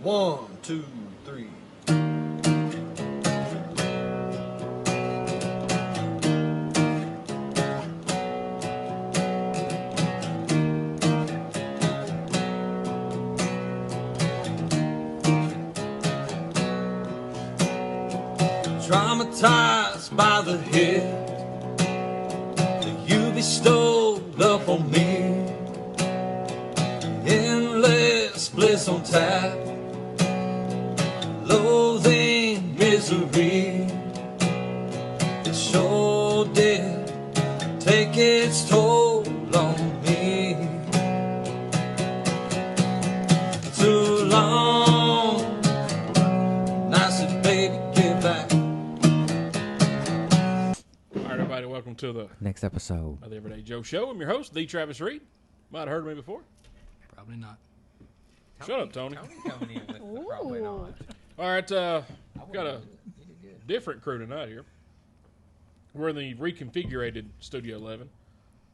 1, 2, 3. Traumatized by the hit that you bestowed upon me. Endless bliss on tap, loathing misery. It sure did take its toll on me. Too long, and I said, baby, get back. All right, everybody, welcome to the Next episode. of the Everyday Joe Show. I'm your host, the Travis Reed. Might have heard of me before. Probably not. Shut up, Tony. Tony coming in with the probably not. All right, got a different crew tonight here. We're in the reconfigured Studio 11.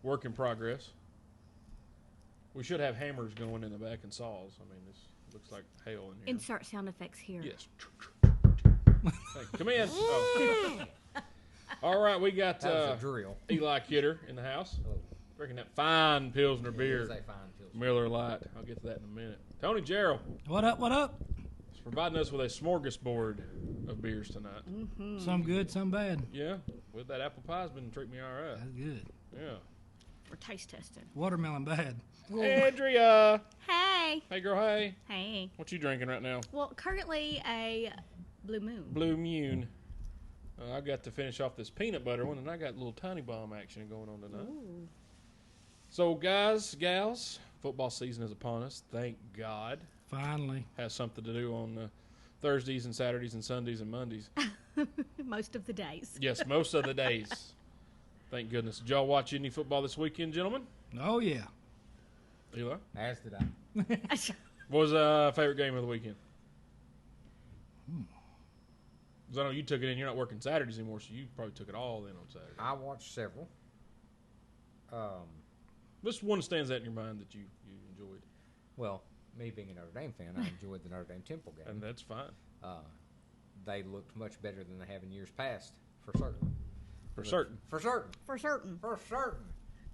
Work in progress. We should have hammers going in the back and saws. I mean, this looks like hell in here. Insert sound effects here. Yes. Hey, come in. Oh. All right, we got That was a drill. Eli Kidder in the house. Oh. Drinking that fine Pilsner It beer. is a fine Pilsner. Miller Lite. I'll get to that in a minute. Tony Jarrell What up? What up? is providing us with a smorgasbord of beers tonight. Some good, some bad. Yeah, with that apple pie's been treating me all right. That's good. Yeah. We're taste testing. Watermelon bad. Andrea. Hey. Hey, girl. Hey. Hey. What you drinking right now? Well, currently a Blue Moon. Blue Moon. I got to finish off this peanut butter one, and I got a little tiny bomb action going on tonight. Ooh. So, guys, gals, football season is upon us. Thank God. Finally. Has something to do on Thursdays and Saturdays and Sundays and Mondays. Most of the days. Yes, most of the days. Thank goodness. Did y'all watch any football this weekend, gentlemen? Oh, yeah. Eli? As did I. What was favorite game of the weekend? Because I know you took it in. You're not working Saturdays anymore, so you probably took it all in on Saturday. I watched several. What's one that stands out in your mind that you enjoyed? Well, me being a Notre Dame fan, I enjoyed the Notre Dame Temple game. And that's fine. They looked much better than they have in years past, for certain. For certain. For certain. For certain. For certain.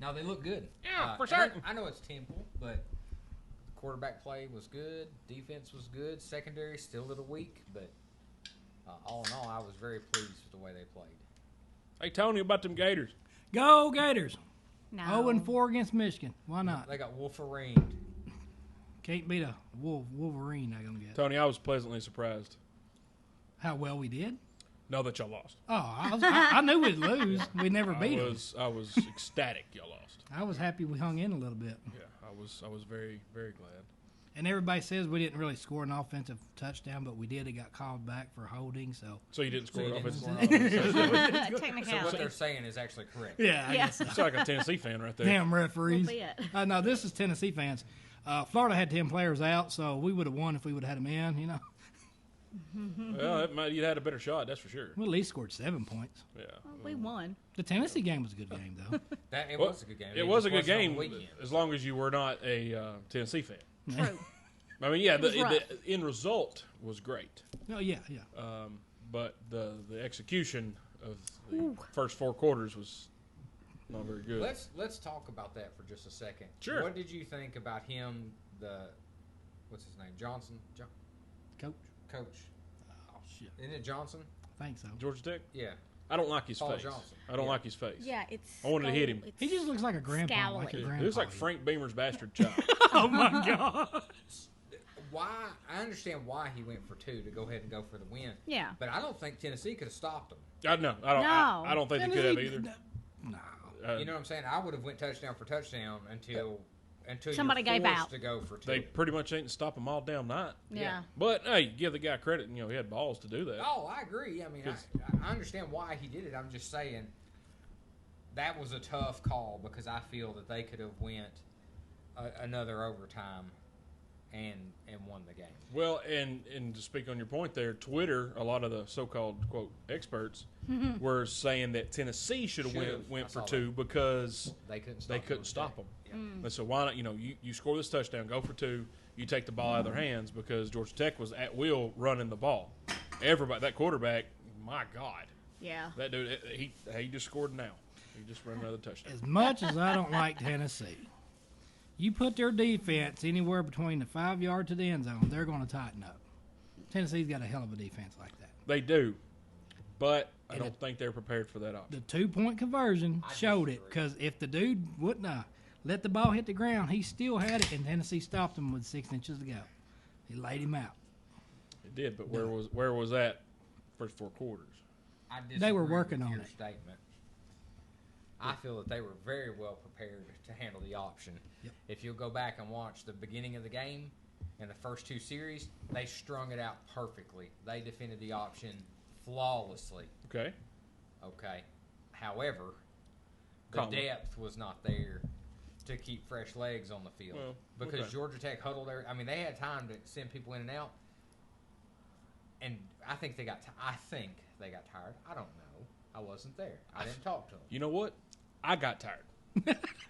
Now they look good. Yeah, for and certain. I know it's Temple, but quarterback play was good. Defense was good. Secondary still a little weak, but all in all, I was very pleased with the way they played. Hey, Tony, about them Gators. Go Gators. No. 0-4 against Michigan. Why not? They got Wolverine. Can't beat a Wolverine, I'm going to get. Tony, I was pleasantly surprised. How well we did? Know that y'all lost. Oh, I knew we'd lose. We never beat them. I was ecstatic y'all lost. I was happy we hung in a little bit. Yeah, I was very, very glad. And everybody says we didn't really score an offensive touchdown, but we did. It got called back for holding, so. So you didn't score you an didn't offensive score. line. So what Technicality. they're saying is actually correct. Yeah, I Yeah. guess so. You sound like a Tennessee fan right there. Damn referees. Little bit. No, this is Tennessee fans. Florida had 10 players out, so we would have won if we would have had them in, you know. Well, you'd had a better shot, that's for sure. We at least scored 7 points. Yeah. Well, we won. The Tennessee game was a good game, though. It Well, was a good game. It was a just good wasn't on game the weekend. as long as you were not a Tennessee fan. True. I mean, yeah, was rough. the end result was great, Oh, yeah. but the execution of the first 4 quarters was not very good. Let's talk about that for just a second. Sure. What did you think about him? What's his name? Johnson. Coach? Coach. Oh, shit. Isn't it Johnson? I think so. Georgia Tech? Yeah. I don't like his Paul face. Johnson. I don't Yeah. like his face. Yeah, it's. I wanted to hit him. it's- He just looks like a grandpa. Scowling. Like a He grandpa. looks like Frank Beamer's bastard child. Oh, my God. Why? I understand why he went for 2 to go ahead and go for the win. Yeah. But I don't think Tennessee could have stopped him. I don't. No. I don't think they could have either. No. You know what I'm saying? I would have went touchdown for touchdown until Somebody you're gave forced out. to go for 2. They pretty much ain't stop them all damn night. Yeah. But hey, give the guy credit. You know, he had balls to do that. Oh, I agree. I mean, 'Cause- I understand why he did it. I'm just saying that was a tough call because I feel that they could have went another overtime and won won the game. Well, and to speak on your point there, Twitter, a lot of the so-called, quote, experts were saying that Tennessee should have Should've. I went for saw 2 that. because They couldn't stop they couldn't Georgia stop Tech. them. Yeah. And so why not, you score this touchdown, go for 2, you take the ball out of their hands because Georgia Tech was at will running the ball. Everybody, that quarterback, my God. Yeah. That dude, he just scored now. He just ran another touchdown. As much as I don't like Tennessee, you put their defense anywhere between the 5 yard to the end zone, they're going to tighten up. Tennessee's got a hell of a defense like that. They do, but I And don't think they're prepared for that option. The 2-point conversion I showed it disagree. because if the dude wouldn't have let the ball hit the ground, he still had it, and Tennessee stopped him with 6 inches to go. He laid him out. It did, but where was that first 4 quarters? I They were disagree working with on your it. statement. I feel that they were very well prepared to handle the option. Yep. If you'll go back and watch the beginning of the game and the first 2 series, they strung it out perfectly. They defended the option flawlessly. Okay. Okay. However, the Calm. depth was not there to keep fresh legs on the field Well, because okay. Georgia Tech huddled there. I mean, they had time to send people in and out, and I think they got. I think they got tired. I don't know. I wasn't there. I didn't talk to them. You know what? I got tired.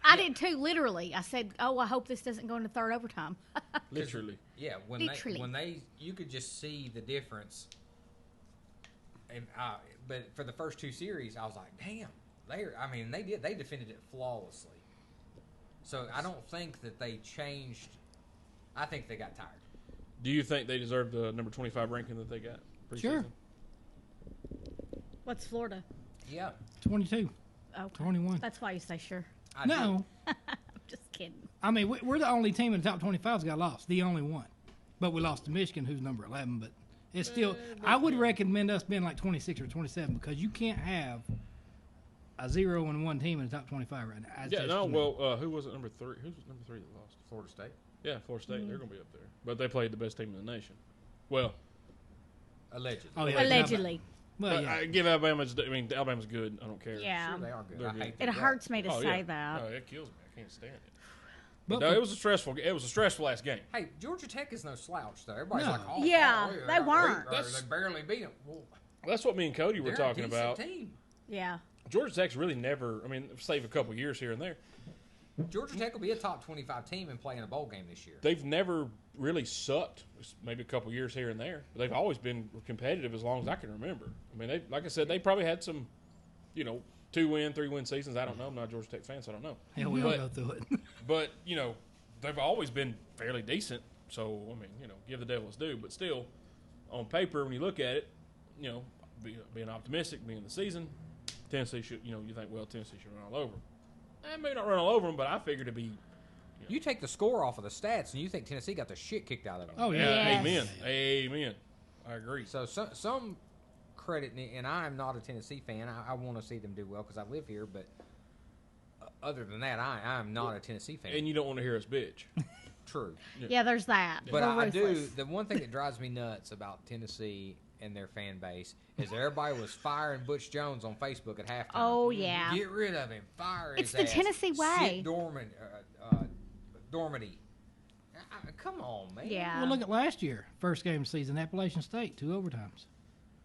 I did too, literally. I said, oh, I hope this doesn't go into third overtime. Literally. Yeah, Literally. when they you could just see the difference. And but for the first 2 series, I was like, damn, they defended it flawlessly. So I don't think that they changed. I think they got tired. Do you think they deserve the number 25 ranking that they got? Sure. preseason? What's Florida? Yeah, 22, Oh, 21. that's why you say sure. I do. No. I'm just kidding. I mean, we're the only team in the top 25 that got lost. The only one. But we lost to Michigan, who's number 11. But it's still, I would recommend us being like 26 or 27 because you can't have a 0-1 team in the top 25 right now. Yeah, no, well, who was it number 3? Who was number 3 that lost? Florida State. Yeah, Florida State. They're going to be up there. But they played the best team in the nation. Well, Allegedly. Oh, yeah. Allegedly. Well, but yeah. I give Alabama's. I mean, Alabama's good. I don't care. Yeah. Sure, they are good. They're I good. hate It that. hurts me to Oh, say yeah. that. No, it kills me. I can't stand it. But no, for- it was a stressful. It was a stressful last game. Hey, Georgia Tech is no slouch though. Everybody's No. like, oh, Yeah, oh, they got weren't. beat, or they barely beat them. Well, That's what me and Cody were they're talking a decent about. team. Yeah. Georgia Tech's really never. I mean, save a couple years here and there. Georgia Tech will be a top 25 team and play in a bowl game this year. They've never really sucked. Maybe a couple years here and there, but they've always been competitive as long as I can remember. I mean, they, like I said, they probably had some, 2-win, 3-win seasons. I don't know. I'm not a Georgia Tech fan, so I don't know. Hell, we all But- go through it. But they've always been fairly decent. So I mean, give the devil his due. But still, on paper, when you look at it, being optimistic, being the season, Tennessee should. You think, well, Tennessee should run all over them. Maybe not run all over them, but I figured to be. You take the score off of the stats, and you think Tennessee got the shit kicked out of them. Oh, yeah. Yeah, Yes. amen. I agree. So some credit, and I am not a Tennessee fan. I want to see them do well because I live here. But other than that, I am not a Tennessee fan. And you don't want to hear us bitch. True. Yeah, there's that. But We're I do. ruthless. The one thing that drives me nuts about Tennessee and their fan base is everybody was firing Butch Jones on Facebook at halftime. Oh, yeah. Get rid of him. Fire It's his the ass. Tennessee way. Sit Dormady. Come on, man. Yeah. Well, look at last year. First game of the season, Appalachian State, 2 overtimes.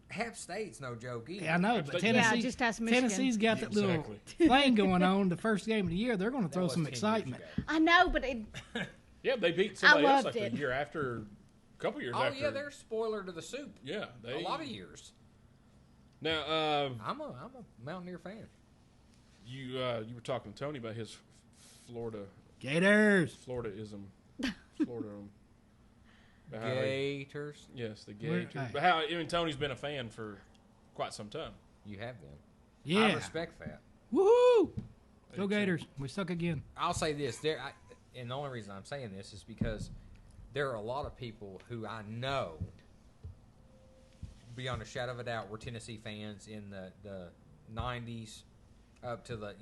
Half State's no joke either. Yeah, I know, but Yeah, Tennessee, just ask Michigan. Tennessee's got that little Exactly. thing going on the first game of the year. They're going to That throw was some 10 years excitement. ago. I know, but it, Yeah, they beat somebody else loved like it. a year after, a couple years Oh, after. yeah, they're spoiler to the soup. Yeah, A lot of years. Now, I'm a Mountaineer fan. you were talking to Tony about his Floridaism. Florida. How he- Gators. yes, the Where- Gators. hey. But how? I mean, Tony's been a fan for quite some time. You have been. Yeah. I respect that. Woohoo! I Go do too. Gators. We suck again. I'll say this. And the only reason I'm saying this is because there are a lot of people who I know, beyond a shadow of a doubt, were Tennessee fans in the 90s up to the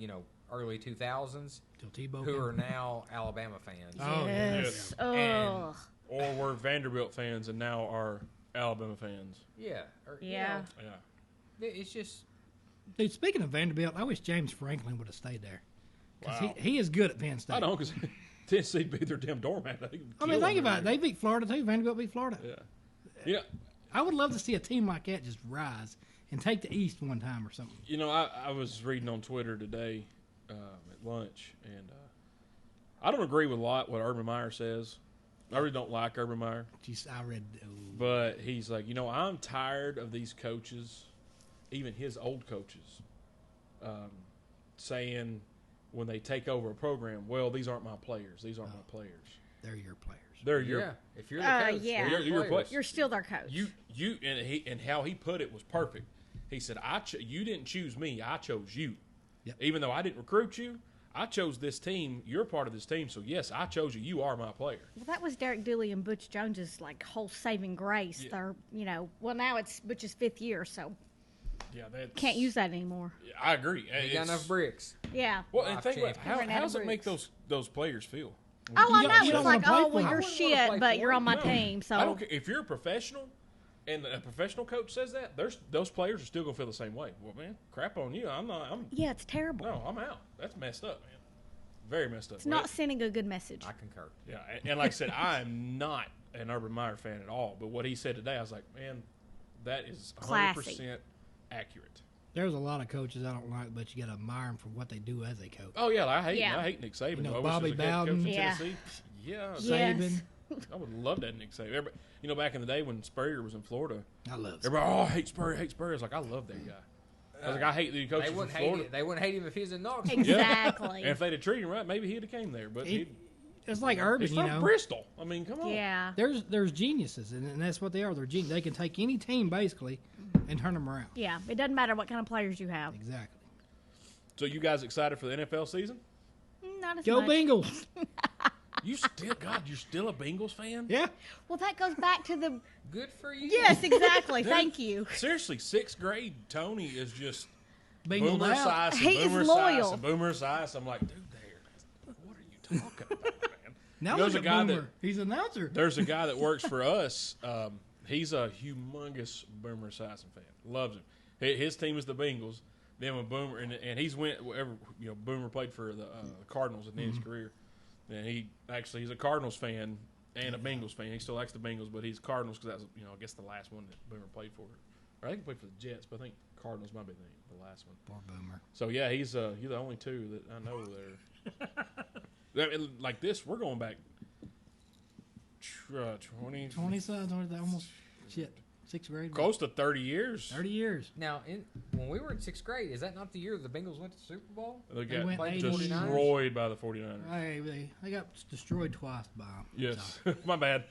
early 2000s Till Tebow. who came. are now Alabama fans. Oh, yes. And- Ugh. Or were Vanderbilt fans and now are Alabama fans. Yeah. Yeah. Yeah. It's just Dude, speaking of Vanderbilt, I wish James Franklin would have stayed there. Because Wow. he is good at Penn State. I don't, because Tennessee beat their damn doormat. I mean, think about it. They beat Florida too. Vanderbilt beat Florida. Yeah. Yeah. I would love to see a team like that just rise and take the East one time or something. You know, I was reading on Twitter today at lunch, and I don't agree with a lot what Urban Meyer says. I really don't like Urban Meyer. Jeez, I read. But he's like, I'm tired of these coaches, even his old coaches, saying when they take over a program, well, these aren't my players. These aren't my players. They're your players. They're your Yeah, if you're the coach, yeah. they're You're players. You're still their coach. You and how he put it was perfect. He said, you didn't choose me. I chose you. Yep. Even though I didn't recruit you, I chose this team. You're part of this team. So, yes, I chose you. You are my player. Well, that was Derek Dooley and Butch Jones's whole saving grace. Yeah. They're, well, now it's Butch's 5th year, so Yeah, that's, can't use that anymore. I agree. You got enough bricks. Yeah. Well, and Life think about champion. how does it make those players feel? Oh, I You know. don't It's wanna like, play oh, for well, them. you're I wouldn't wanna shit, play but for you're on my No, team. So I don't care if you're a professional, and a professional coach says that. Those players are still gonna feel the same way. Well, man, crap on you. I'm yeah, it's terrible. no, I'm out. That's messed up, man. Very messed up. It's not sending a good message. I concur. Yeah, and like I said, I am not an Urban Meyer fan at all. But what he said today, I was like, man, that is 100% Classy. accurate. There's a lot of coaches I don't like, but you got to admire them for what they do as a coach. Oh yeah, I hate Nick Saban. You know, I wish Bobby he was a head coach Bowden. in Yeah. Tennessee. Yeah, Yes. Saban. I would love that Nick Saban. Everybody, back in the day when Spurrier was in Florida, I love it. everybody, I hate Spurrier, hate Spurrier. I was like, I love that guy. I was like, I hate the coaches They from wouldn't hate Florida. it. They wouldn't hate him if he was in Knoxville. Exactly. And if they'd have treated him right, maybe he'd have came there. But It's like Urban, he's you from know. Bristol. I mean, come on. Yeah. There's geniuses, and that's what they are. They're genius. They can take any team basically and turn them around. Yeah. It doesn't matter what kind of players you have. Exactly. So you guys excited for the NFL season? Not as Go much. Bengals! You're still a Bengals fan? Yeah. Well, that goes back to the. Good for you. Yes, exactly. Thank you. Seriously, 6th grade Tony is just Bengals Boomer out. Esiason, He is Boomer loyal. Esiason, Boomer Esiason. I'm like, dude, what are you talking about, man? Now There's look a at guy Boomer. He's an announcer. There's a guy that works for us. He's a humongous Boomer Esiason fan. Loves him. His team is the Bengals. Then when Boomer and he's went wherever Boomer played for the Cardinals at the end of his career, and he's a Cardinals fan and a Bengals fan. He still likes the Bengals, but he's Cardinals because that's I guess the last one that Boomer played for. Or I think he played for the Jets, but I think Cardinals might be the last one. Poor Boomer. So yeah, you're the only two that I know that are like this. We're going back 20 almost shit. 6th grade. close to 30 years. 30 years. Now, when we were in 6th grade, is that not the year the Bengals went to the Super Bowl? They got went Played 80. destroyed by the 49ers. They got destroyed twice by them. Yes, my bad.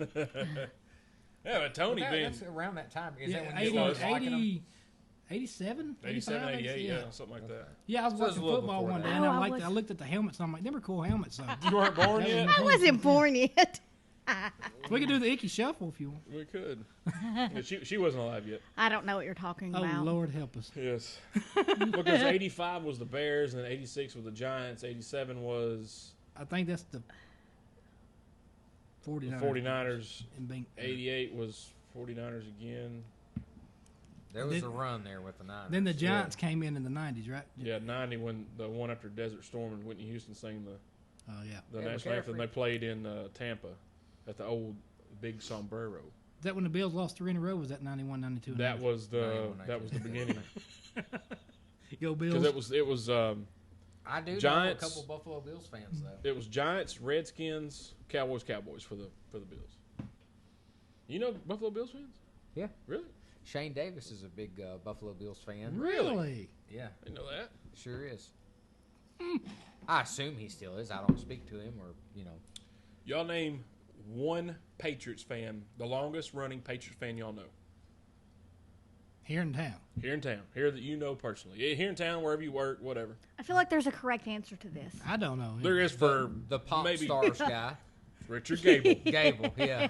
Yeah, but Tony being That's around that time. Is Yeah, that when you 80, started liking them? 87, 87, 85, 88, yeah. yeah, something like that. Yeah, I was So it was watching a little football before one that. day, and Oh, I looked at the helmets, and I'm like, them are cool helmets. So You weren't born yet? I wasn't born yet. we could do the Icky Shuffle if you want. We could. Yeah, she wasn't alive yet. I don't know what you're talking Oh, about. Lord help us. Yes. Because 85 was the Bears, and 86 was the Giants. 87 was I think that's the the 49ers. 49ers. And Beng- 88 was 49ers again. There was Then- a run there with the Niners. Then the Giants came in the 90s, right? Yeah, 90 when the one after Desert Storm and Whitney Houston sang the Oh, yeah. the Yeah, national anthem. McCaffrey. They played in Tampa at the old big sombrero. Is that when the Bills lost 3 in a row? Or was that 91, 92? That was the 91, that was the beginning Go Bills. because it was I do Giants. know a couple Buffalo Bills fans, though. it was Giants, Redskins, Cowboys for the Bills. You know Buffalo Bills fans? Yeah. Really? Shane Davis is a big Buffalo Bills fan. Really? Yeah, I didn't know that. sure is. I assume he still is. I don't speak to him, or Y'all name one Patriots fan, the longest running Patriots fan y'all know. Here in town. Here in town. Here that you know personally. Yeah, here in town, wherever you work, whatever. I feel like there's a correct answer to this. I don't know. There is for the pop maybe stars guy, Richard Gable. Gable. Yeah,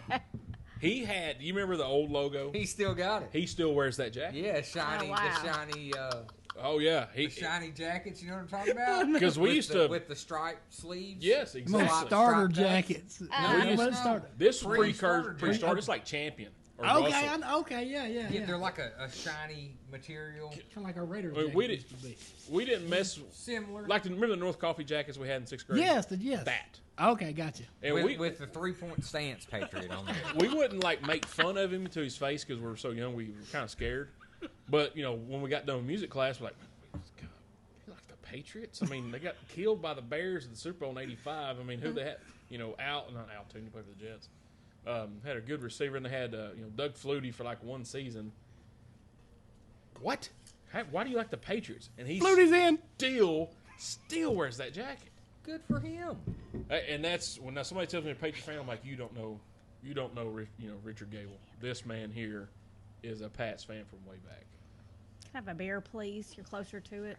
He had, you remember the old logo? he still got it. He still wears that jacket. Yeah, shiny, Oh, wow. the shiny, Oh, yeah. the shiny jackets. You know what I'm talking about? 'Cause we With used the, to- with the striped sleeves. Yes, Come on, exactly. starter Striped jackets. We Yeah, used let's to- start. This Pre-starter pre-start, jacket. it's like Champion. Or Okay, Russell. okay, yeah. Yeah, they're like a shiny material, Kind of like our Raiders. Wait, jacket we used to be. We didn't mess, similar. like, remember the North Coffee jackets we had in 6th grade? Yes, yes. That. Okay, gotcha. And with the 3-point stance Patriot on there. we wouldn't like make fun of him to his face because we were so young. We were kind of scared. But when we got done with music class, we're like, God, you like the Patriots? I mean, they got killed by the Bears in the Super Bowl in '85. I mean, who they had? Not Al Tooney played for the Jets. Had a good receiver, and they had Doug Flutie for like one season. What? Why do you like the Patriots? And he's Flutie's in. Still wears that jacket. Good for him. And that's when somebody tells me a Patriot fan, I'm like, you don't know, Richard Gable. This man here is a Pats fan from way back. Can I have a beer, please? You're closer to it.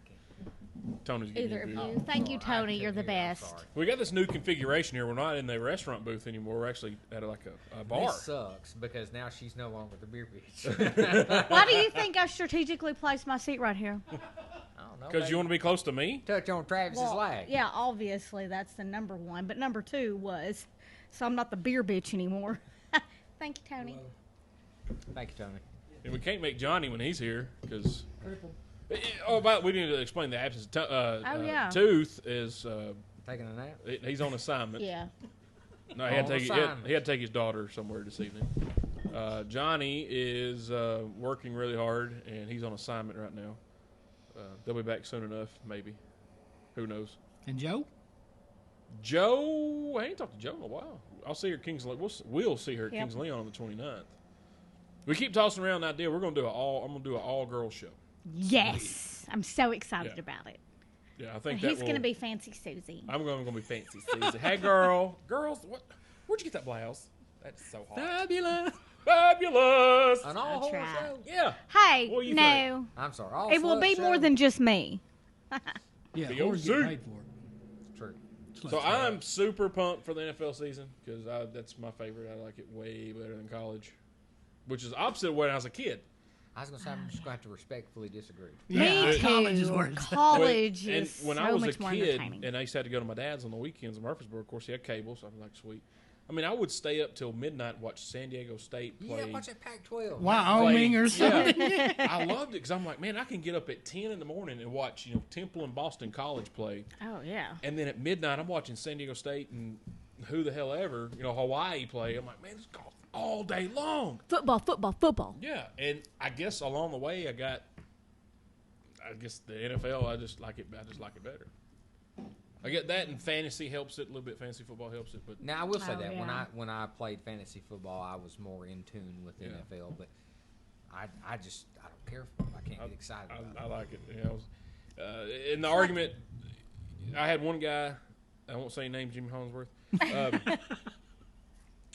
Tony's getting Either of you. you. Thank you, Sorry, I Tony. You're the couldn't hear. I'm best. sorry. We got this new configuration here. We're not in the restaurant booth anymore. We're actually at a bar. This sucks because now she's no longer the beer bitch. Why do you think I strategically placed my seat right here? I don't know. Because you want to be close to me? touch on Travis's leg. Yeah, obviously that's the number one. But number two was, so I'm not the beer bitch anymore. Thank you, Tony. Thank you, Tony. And we can't make Johnny when he's here because. We need to explain the absence. Yeah. Tooth is Taking a nap. he's on assignment. Yeah. No, he had, On to take, assignment. he had to take his daughter somewhere this evening. Johnny is working really hard, and he's on assignment right now. They'll be back soon enough, maybe. Who knows? And Joe? Joe, I ain't talked to Joe in a while. I'll see her at Kings. We'll see her at Yep. Kings Leon on the 29th. We keep tossing around the idea. I'm going to do an all girls show. Yes. I'm so excited Yeah. about it. Yeah, I And think he's going to be Fancy Susie. I'm going to be Fancy Susie. Hey, girls, where'd you get that blouse? That's so hot. Fabulous. Fabulous. An all That's horse right. show. Yeah. Hey, What do you no. think? I'm sorry. All It will slut be show. more than just me. Yeah, The horse get OC. paid for it. True. So I'm super pumped for the NFL season because that's my favorite. I like it way better than college, which is opposite of when I was a kid. I was going to say, I'm just going to have to respectfully disagree. Yeah, Me college too. is worse. College and is when so I was much a more kid, entertaining. and I used to have to go to my dad's on the weekends in Murfreesboro. Of course, he had cable, so I'm like, sweet. I mean, I would stay up till midnight and watch San Diego State play. Yeah, watch that Pac-12. Wyoming or something. Yeah. I loved it because I'm like, man, I can get up at 10 in the morning and watch Temple and Boston College play, Oh, yeah. and then at midnight I'm watching San Diego State and who the hell ever, Hawaii play. I'm like, man, it's golf all day long. Football, football, football. Yeah, and I guess along the way the NFL. I just like it. I just like it better. I get that, and fantasy helps it a little bit. Fantasy football helps it, but Now I will say Oh, that yeah. when I played fantasy football, I was more in tune with the Yeah. NFL. But I don't care for it. I can't get excited about I it. like it. In the argument, I had one guy. I won't say his name, Jimmy Hollingsworth.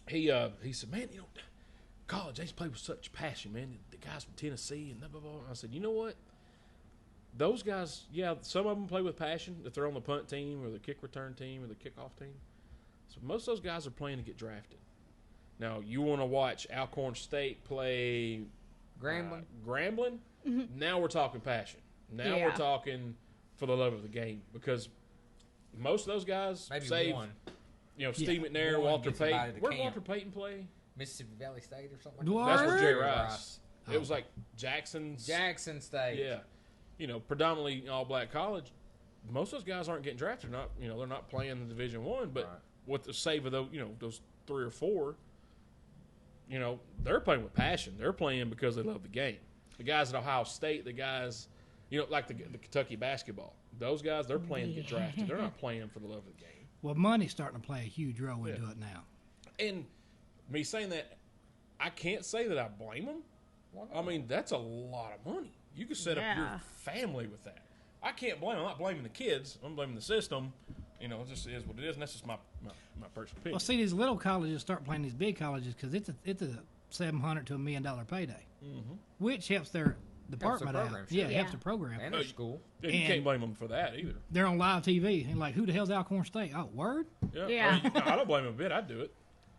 He said, man, college they play with such passion, man. The guys from Tennessee and blah blah blah. I said, you know what? Those guys, yeah, some of them play with passion if they're on the punt team or the kick return team or the kickoff team. So most of those guys are playing to get drafted. Now, you want to watch Alcorn State play Grambling. Grambling? Now we're talking passion. Now Yeah. we're talking for the love of the game because most of those guys Maybe save, one. Steve McNair, One Walter gets invited Payton. to Where did camp. Walter Payton play? Mississippi Valley State or something Dwyer? like That's where Jerry Jerry Rice. It was like Jackson's. that. Jackson State. Yeah. Predominantly all black college. Most of those guys aren't getting drafted. They're not playing in Division One, but Right. with the save of those, those 3 or 4, they're playing with passion. They're playing because they love the game. The guys at Ohio State, the guys, like the Kentucky basketball, those guys, they're playing to get drafted. They're not playing for the love of the game. Well, money's starting to play a huge role into it now. And me saying that, I can't say that I blame them. I mean, that's a lot of money. You could set up your Yeah. family with that. I can't blame them. I'm not blaming the kids. I'm blaming the system. It just is what it is, and that's just my personal opinion. Well, see, these little colleges start playing these big colleges because it's a $700 to $1 million payday, which helps their department out. program, Yeah, sure. it helps Yeah. the program. And their school. Yeah, you and- can't blame them for that either. They're on live TV and like, who the hell's Alcorn State? Oh, word? Yeah. I don't blame them a bit. I'd do it.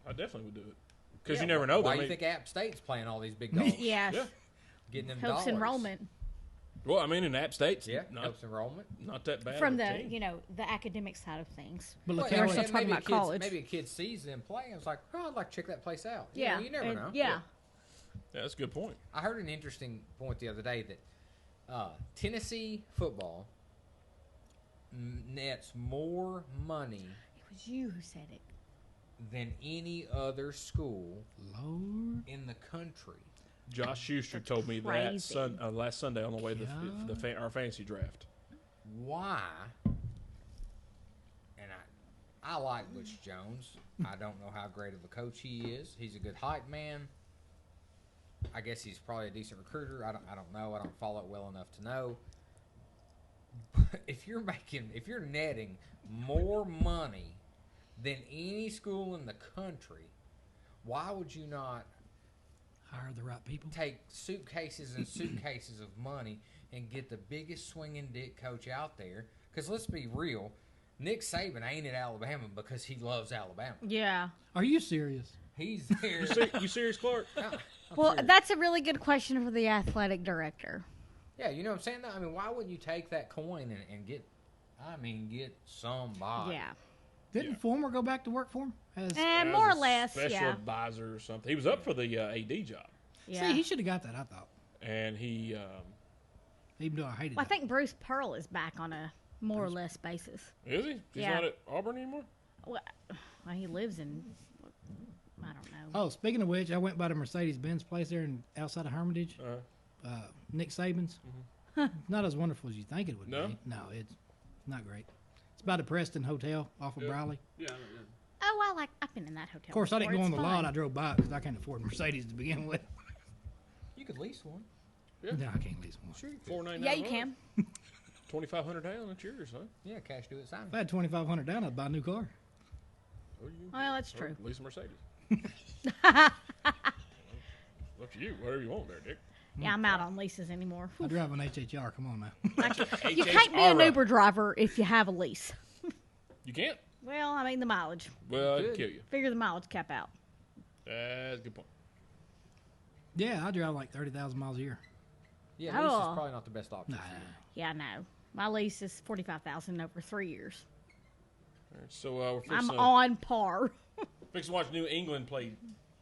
I definitely would do it. Because you never know. Why they do you may- think App State's playing all these big dogs? Yeah. Yeah. Getting them Helps dollars. enrollment Well, I mean, in App State's Yeah, not, helps enrollment. not that bad. from of a the, team. the academic side of things. But look Well, how we're still it, talking maybe about a kid's- college. Maybe a kid sees them play and it's like, oh, I'd like to check that place out. Yeah. You never know. Yeah. Yeah, that's a good point. I heard an interesting point the other day that Tennessee football nets more money was you who said it. than any other school Lord. in the country. Josh Schuster That's told me that crazy. last Sunday on the way to our fantasy draft. Why? And I like Butch Jones. I don't know how great of a coach he is. He's a good hype man. I guess he's probably a decent recruiter. I don't know. I don't follow it well enough to know. But if you're netting more money than any school in the country, why would you not Hire the right people. take suitcases and suitcases of money and get the biggest swinging dick coach out there? Because let's be real, Nick Saban ain't at Alabama because he loves Alabama. Yeah. Are you serious? He's there. You serious, Clark? I'm Well, serious. that's a really good question for the athletic director. Yeah, you know what I'm saying? I mean, why wouldn't you take that coin and get somebody? Yeah. Didn't Former go back to work for him? As, And more or As a less, special yeah. advisor or something. He was up for the AD job, Yeah. See, he should have got that, I thought. and he Even though I hated Well, I it. think Bruce Pearl is back on a more or less basis. is he? He's Yeah. not at Auburn anymore. Well, he lives in, I don't know. Oh, speaking of which, I went by the Mercedes-Benz place there outside of Hermitage. Nick Saban's. Not as wonderful as you think it would No? be. No, it's not great. It's by the Preston Hotel off of Briley. Yeah. Oh, I've been in that hotel. Of course, I didn't go before. on the It's lot. fun. I drove by because I can't afford Mercedes to begin with. You could lease one. Yeah. No, I can't lease one. Sure you could. $499. Yeah, you can. 2,500 down. That's yours, huh? Yeah, cash do it, sign If I had $2,500 down, I'd buy a new car. Well, that's Or true. Lease a Mercedes. Up to you. Whatever you want there, Dick. Yeah, I'm out on leases anymore. I drive an HHR. Come on now. You can't be an HHR. Uber driver if you have a lease. You can't? Well, I mean the mileage. Well, it'd Good. kill you. Figure the mileage cap out. That's a good point. Yeah, I drive like 30,000 miles a year. Yeah, lease is Oh. probably not the best option. Nah. for you. Yeah, no. My lease is $45,000 over 3 years. All right, so we're I'm fixing, on par. fixing to watch New England play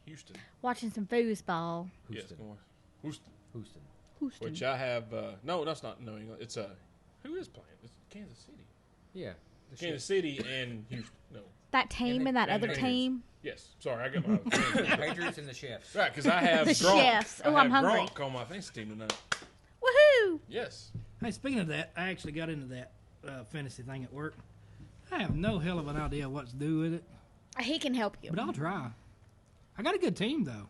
Houston. Watching some foosball. Yes, Houston. go on. Houston. Houston. Houston. Which I have. No, that's not New England. It's who is playing? It's Kansas City. Yeah. the Kansas shit. City and Houston. No. That team and that and other the team. Yes. Sorry, I got my. The Patriots and the Chefs. Right, because I have The Gronk. chefs. Oh, I I'm have hungry. Gronk on my fantasy team tonight. Woohoo! Yes. Hey, speaking of that, I actually got into that fantasy thing at work. I have no hell of an idea what to do with it, He can help you. but I'll try. I got a good team, though.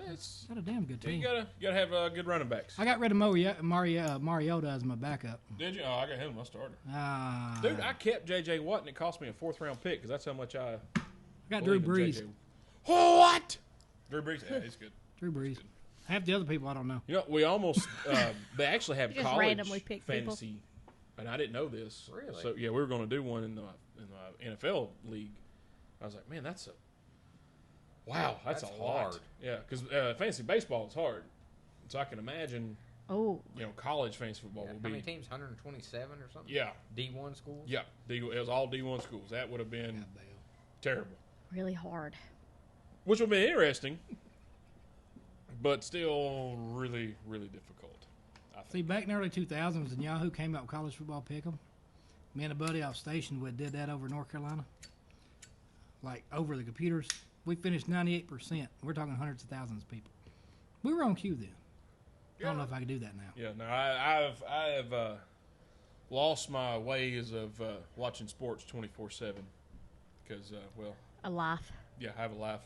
It's, Got a damn good you team. gotta have good running backs. I got rid of Mariota as my backup. Did you? Oh, I got him as my starter. Ah, Dude, I kept J.J. Watt, and it cost me a 4th round pick because that's how much I I got Drew believe in Brees. J.J. What? Drew Brees? Yeah, he's good. Drew Brees. Half the other people I don't know. You know, we almost they actually have You just college randomly pick people. fantasy, and I didn't know this. Really? So yeah, we were going to do one in the NFL league. I was like, man, that's a That's a lot. hard. Yeah, because fantasy baseball is hard. So I can imagine, Oh, college fantasy football Yeah, would how many be. teams? 127 or something? Yeah, D1 schools? yeah. It was all D1 schools. That would have been terrible. really hard. Which would be interesting, but still really, really difficult. I think. See, back in the early 2000s, when Yahoo came out with college football pick'em, me and a buddy I was stationed with did that over North Carolina. Like, over the computers. We finished 98%. We're talking hundreds of thousands of people. We were on cue then. I don't know if I could do that now. Yeah, no, I have lost my ways of watching sports 24/7 because, A life. yeah, I have a life.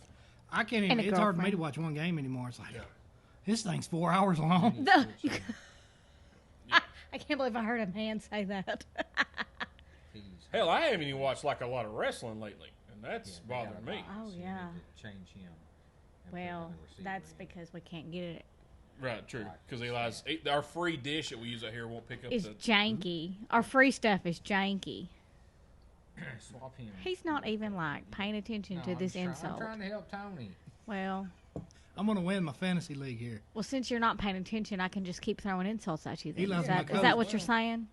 I can't And even, a it's hard for me to girlfriend. watch one game anymore. It's like, Yeah. this thing's 4 hours long. No, I can't believe I heard a man say that. Jeez. Hell, I haven't even watched like a lot of wrestling lately, and that's Yeah, they got bothering a me. lot, Oh, so you yeah. need to change him. and put him Well, in the receiver that's again. because we can't get it. Right, true. Right. Because Eli's our free dish that we use out here won't pick up It's the. janky. Our free stuff is janky. Swap him. He's not even like paying attention No, to this I'm insult. trying to help Tony. Well, I'm going to win my fantasy league here. since you're not paying attention, I can just keep throwing insults at you. Then. Eli's Is my that, is coach. that what you're saying?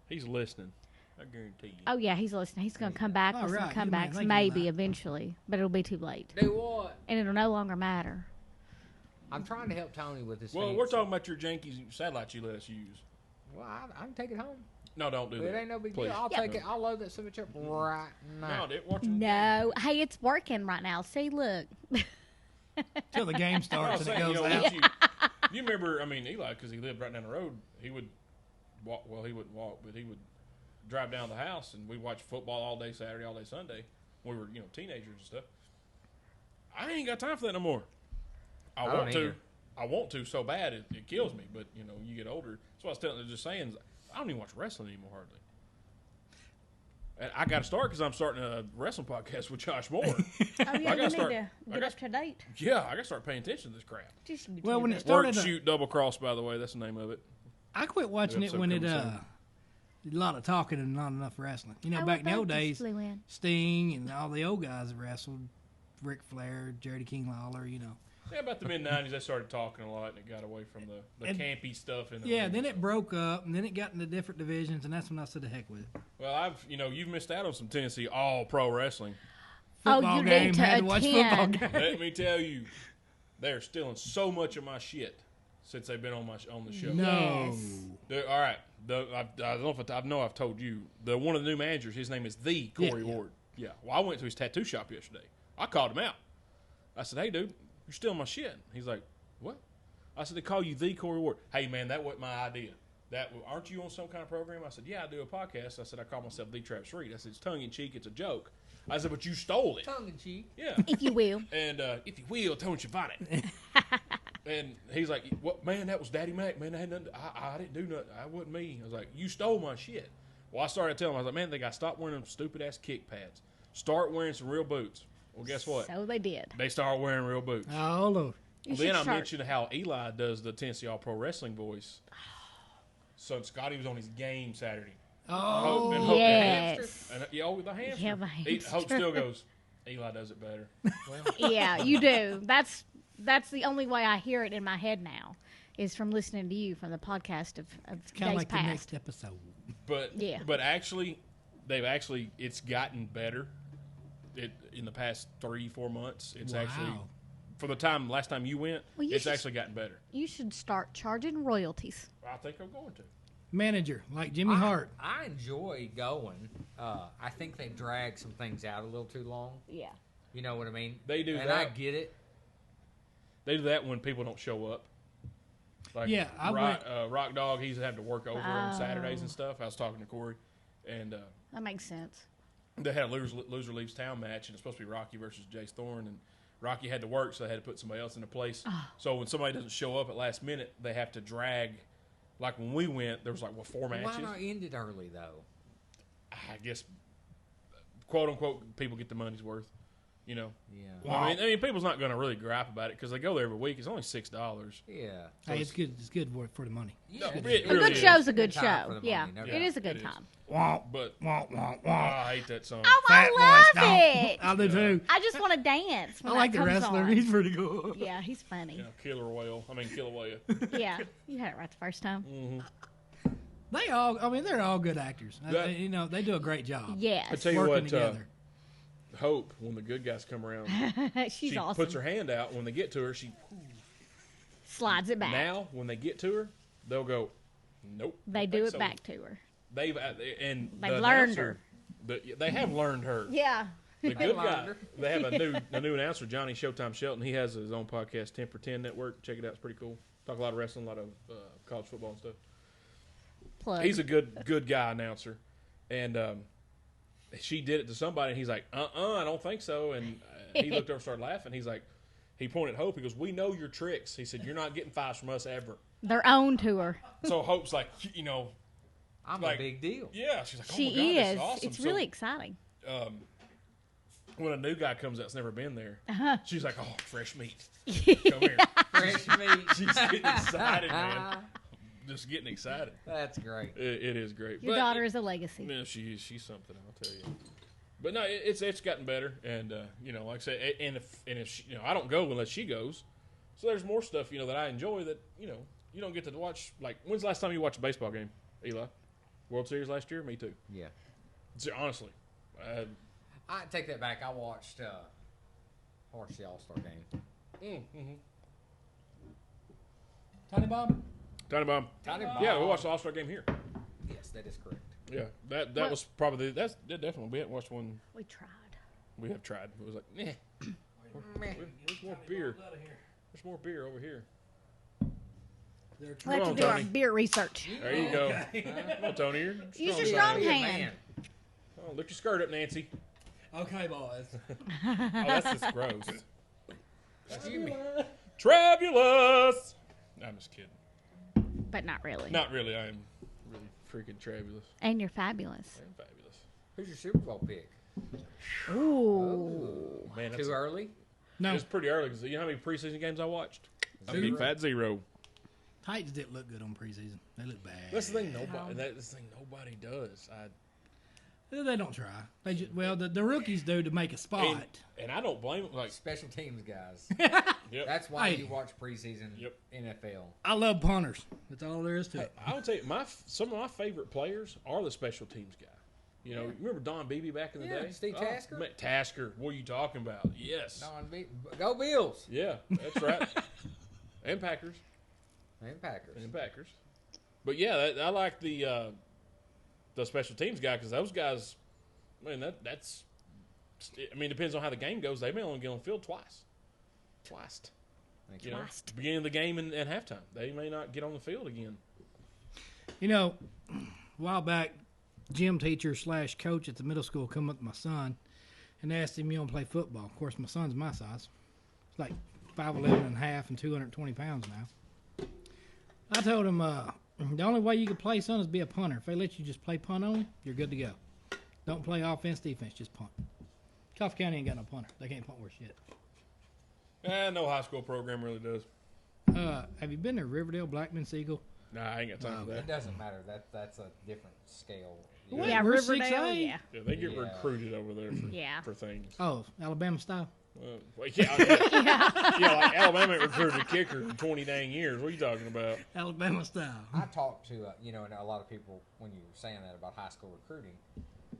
He's listening. I guarantee you. Oh yeah, he's listening. He's going to come back Oh, with right. some You might comebacks, think of maybe that. eventually, but it'll be too late, Do what? and it'll no longer matter. I'm trying to help Tony with this. Well, we're talking about your janky satellite you let us use. Well, I can take it home. No, don't do It that. ain't no big Please. deal. I'll take it. I'll load that summit up right now. No, dude, watch it. No. Hey, it's working right now. See, look. Till the game I starts was and it saying, goes you know, out. once you remember, I mean, Eli, because he lived right down the road, he would walk. Well, he wouldn't walk, but he would drive down the house, and we'd watch football all day Saturday, all day Sunday. When we were, teenagers and stuff. I ain't got time for that no more. I don't want to. either. I want to so bad it kills me. But you get older. That's what I was just saying. I don't even watch wrestling anymore hardly. And I got to start because I'm starting a wrestling podcast with Josh Moore. Oh, yeah, you gotta need start- to get up to date. Yeah, I got to start paying attention to this crap. Just Well, when YouTube it it. started, Work, shoot, double cross. By the way, that's the name of it. I quit watching it episode when it coming a lot of talking and not enough wrestling. Oh, Back in the what old boat days, just flew in? Sting and all the old guys that wrestled, Ric Flair, Jerry King Lawler, Yeah, about the mid '90s, they started talking a lot, and it got away from the And- campy stuff. In the Yeah, ring. then it broke up, and then it got into different divisions, and that's when I said the heck with it. Well, you've missed out on some Tennessee all pro wrestling. Football you game, need to had to watch football attend. game. Let me tell you, they're stealing so much of my shit since they've been on the show. No. Yes. All right, I don't know if I know I've told you. One of the new managers, his name is the Corey Yeah. Ward. Yeah. Well, I went to his tattoo shop yesterday. I called him out. I said, "Hey, dude, you're stealing my shit." He's like, "What?" I said, "They call you the Corey Ward." "Hey, man, that wasn't my idea. Aren't you on some kind of program?" I said, "Yeah, I do a podcast." I said, "I call myself the Travis Reed." I said, "It's tongue in cheek. It's a joke." I said, "But you stole it." Tongue in cheek. Yeah. If you will. And if you will, Tony Schiavone. And he's like, "What, man? That was Daddy Mac, man. I had nothing. I didn't do nothing. That wasn't me." I was like, "You stole my shit." Well, I started telling him, I was like, "Man, they got to stop wearing them stupid ass kick pads. Start wearing some real boots." Well, guess what? So they did. They start wearing real boots. Oh, Lord. You Then I should start. mentioned how Eli does the Tennessee All Pro Wrestling voice. So Scotty was on his game Saturday. Oh, And Hope- Yes. And, the hamster. Yeah, the Hope hamster. still goes, Eli does it better. Yeah, you do. That's the only way I hear it in my head now, is from listening to you from the podcast of kind days of like the past. next episode. But Yeah. but actually, it's gotten better. In the past 3-4 months, it's actually Wow. for the last time you went, Well, you it's should- actually gotten better. You should start charging royalties. I think I'm going to. Manager, like Jimmy Hart. I enjoy going. I think they drag some things out a little too long. Yeah. You know what I mean? They do and that. I get it. They do that when people don't show up. Like Yeah, I Rock Dog, he's had to work over on Saturdays Oh. and stuff. I was talking to Corey, and That makes sense. they had a loser leaves town match, and it's supposed to be Rocky versus Jace Thorne, and Rocky had to work, so they had to put somebody else into place. So when somebody doesn't show up at last minute, they have to drag. Like when we went, there was 4 matches. Why not end it early though? I guess, quote unquote, people get the money's worth. Yeah. I mean, people's not going to really gripe about it because they go there every week. It's only $6. Yeah. Hey, it's good. It's good for the money. No, should- it A really good is. show's a good Good time show. for the Yeah, money, no it doubt. is a good It is. time. Wah, But wah, wah, oh, wah. I hate that song. Oh, Fat boy I stomp. love it. I do too. I just want to dance. I When like that the comes wrestler. on. He's pretty cool. Yeah, he's funny. Killer Whale. I mean, Kilauea. Yeah, you had it right the first time. They're all good actors. That- They do a great job. Yes, I tell you Working what, together. Hope, when the good guys come around, she's she awesome. puts her hand out. When they get to her, Slides it back. now when they get to her, they'll go, nope. They don't do think it so." back to her. They've the learned announcer- they have learned her. Yeah. The good learned guy. her. They have a new announcer, Johnny Showtime Shelton. He has his own podcast, 10 for 10 Network. Check it out; it's pretty cool. Talk a lot of wrestling, a lot of college football and stuff. Plug. He's a good guy announcer, and she did it to somebody, and he's like, I don't think so. And he looked over and started laughing. He's like, he pointed at Hope. He goes, "We know your tricks." He said, "You're not getting fives from us ever." Their own to her. So Hope's like, I'm Like- a big deal. yeah. She's like, "Oh She my God, this is. is awesome." It's So, really exciting. when a new guy comes out that's never been there, she's like, "Oh, fresh meat. Uh-huh. Come here." Fresh meat. She's getting excited, man. Just getting excited. That's great. It is great. Your But, daughter is a legacy. Yeah, she's something. I'll tell you. But no, it's gotten better, and like I said, and if she, I don't go unless she goes, so there's more stuff that I enjoy that you don't get to watch. Like, when's the last time you watched a baseball game, Eli? World Series last year? Me too. Yeah. Honestly, I take that back. I watched the All-Star game. Tiny Bob. Tiny Bomb. Tiny Yeah, we Bob. watched the All-Star game here. Yes, that is correct. Yeah, that was probably that definitely. We hadn't watched one. We tried. We have tried. It was like, meh. Where's more beer? There's more beer over here. We'll have on, to do our Tony. beer research. There you go. Come on, Tony. You're Use your side. strong Be a hand. man. Oh, lift your skirt up, Nancy. Okay, boys. Oh, that's just gross. Excuse me. Trabulous. I'm just kidding. But not really. Not really. I am really freaking trabulous. And you're fabulous. I'm fabulous. Who's your Super Bowl pick? Ooh. Man, that's Too early? No, It's pretty early because you know how many preseason games I watched? A big fat zero. Titans didn't look good on preseason. They look bad. That's the thing. Nobody does. They don't try. They just, well, the rookies do to make a spot. And I don't blame them. Like, Special teams guys. yep. That's why Hey. you watch preseason Yep. NFL. I love punters. That's all there is to it. I would tell you, some of my favorite players are the special teams guy. You know, you remember Don Beebe back in the Yeah, day? Steve Oh, Tasker? man, Tasker, what are you talking about? Yes. Go Bills. Yeah, that's right. And Packers. And Packers. And Packers. But yeah, I like the special teams guy because those guys, man, that's. I mean, it depends on how the game goes. They may only get on the field twice. Thank You you. know, Twice. beginning of the game and halftime. They may not get on the field again. You know, a while back, gym teacher / coach at the middle school come up to my son and asked him, you want to play football? Of course, my son's my size. It's like 5'11 and a half and 220 pounds now. I told him, the only way you can play, son, is be a punter. If they let you just play punt only, you're good to go. Don't play offense, defense, just punt. Coffee County ain't got no punter. They can't punt worth shit. No high school program really does. Have you been to Riverdale, Blackman, Siegel? Nah, I ain't got time for It that. doesn't matter. That's a different scale. What? Yeah, We're Riverdale. 6A. Yeah. Yeah, they get Yeah. recruited over there for, Yeah. for things. Oh, Alabama style? Well, yeah, like Alabama ain't recruited a kicker in 20 dang years. What are you talking about? Alabama style. I talked to, and a lot of people, when you were saying that about high school recruiting,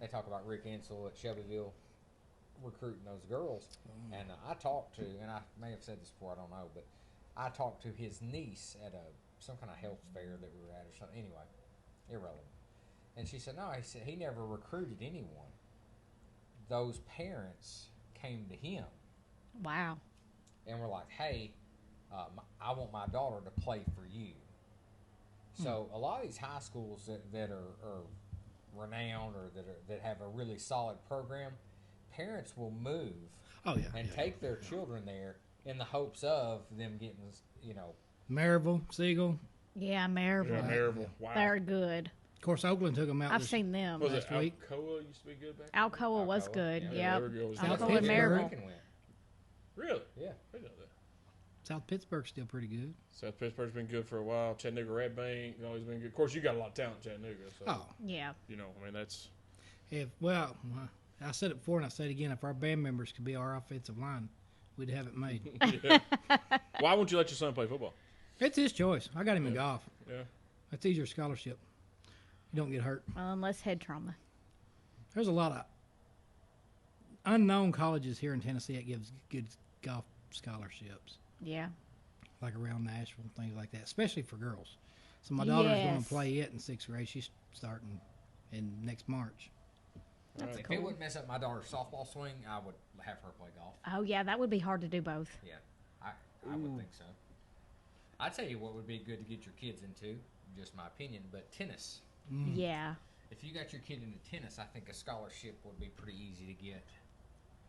they talk about Rick Insell at Shelbyville recruiting those girls. And I talked to, and I may have said this before, I don't know, but I talked to his niece at some kind of health fair that we were at or something. Anyway, irrelevant. And she said, no, he said he never recruited anyone. Those parents came to him Wow. and were like, hey, I want my daughter to play for you. So a lot of these high schools that are renowned or that have a really solid program, parents will move Oh, yeah. and take their children there in the hopes of them getting, Maryville, Siegel. Yeah, Maryville. Yeah, Maryville. Wow. They're good. Of course, Oakland took them out. I've this- seen them. Was it last week. Alcoa used to be good back? Alcoa was Alcoa, good. yeah. Yeah, Yep. there we go. South Alcoa and Pittsburgh. Maryville. Lincoln went. Really? Yeah. I didn't know that. South Pittsburgh's still pretty good. South Pittsburgh's been good for a while. Chattanooga Red Bank always been good. Of course, you got a lot of talent in Chattanooga. So, Oh, Yeah. you know, I mean, that's. I said it before and I say it again. If our band members could be our offensive line, we'd have it made. Yeah. Why won't you let your son play football? It's his choice. I got him in golf. Yeah. That's easier scholarship. You don't get hurt. Well, unless head trauma. There's a lot of unknown colleges here in Tennessee that gives good golf scholarships, Yeah. like around Nashville, things like that, especially for girls. So my daughter's going Yes. to play it in 6th grade. She's starting in next March. That's If it cool. wouldn't mess up my daughter's softball swing, I would have her play golf. Oh, yeah, that would be hard to do both. Yeah, I would think so. I'd tell you what would be good to get your kids into, just my opinion, but tennis. Yeah. If you got your kid into tennis, I think a scholarship would be pretty easy to get.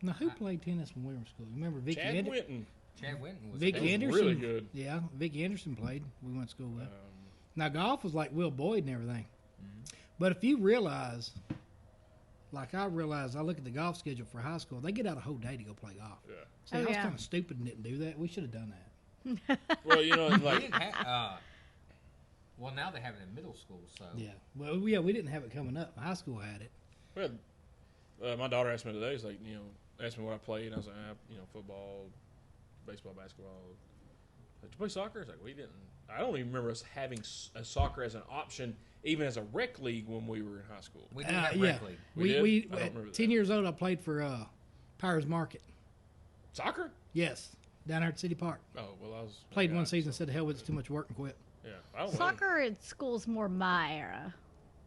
Now, who played tennis when we were in school? You remember Vicky Chad Anderson? Winton. Chad Winton was Vicky good. Anderson. really good. Yeah, Vicky Anderson played. We went to school with. Now, golf was like Will Boyd and everything. But if you realize, like I realized, I look at the golf schedule for high school, they get out a whole day to go play golf. Yeah. See, Oh, I was yeah. kind of stupid and didn't do that. We should have done that. Well, you know, We like, didn't have, well, now they have it in middle school, so. Yeah. Well, yeah, we didn't have it coming up. High school had it. well, my daughter asked me today, she's like, you know, asked me what I played, and I was like, football, baseball, basketball. Did you play soccer? I was like, we didn't. I don't even remember us having soccer as an option, even as a rec league when we were in high school. We didn't have Yeah. rec league. We did? We I don't remember at 10 that. years old, I played for Powers Market. Soccer? Yes. Down there at City Park. Oh, well, I was. Played yeah, one season, said, hell with it's too much work and quit. Yeah. I don't know. Soccer at school's more my era.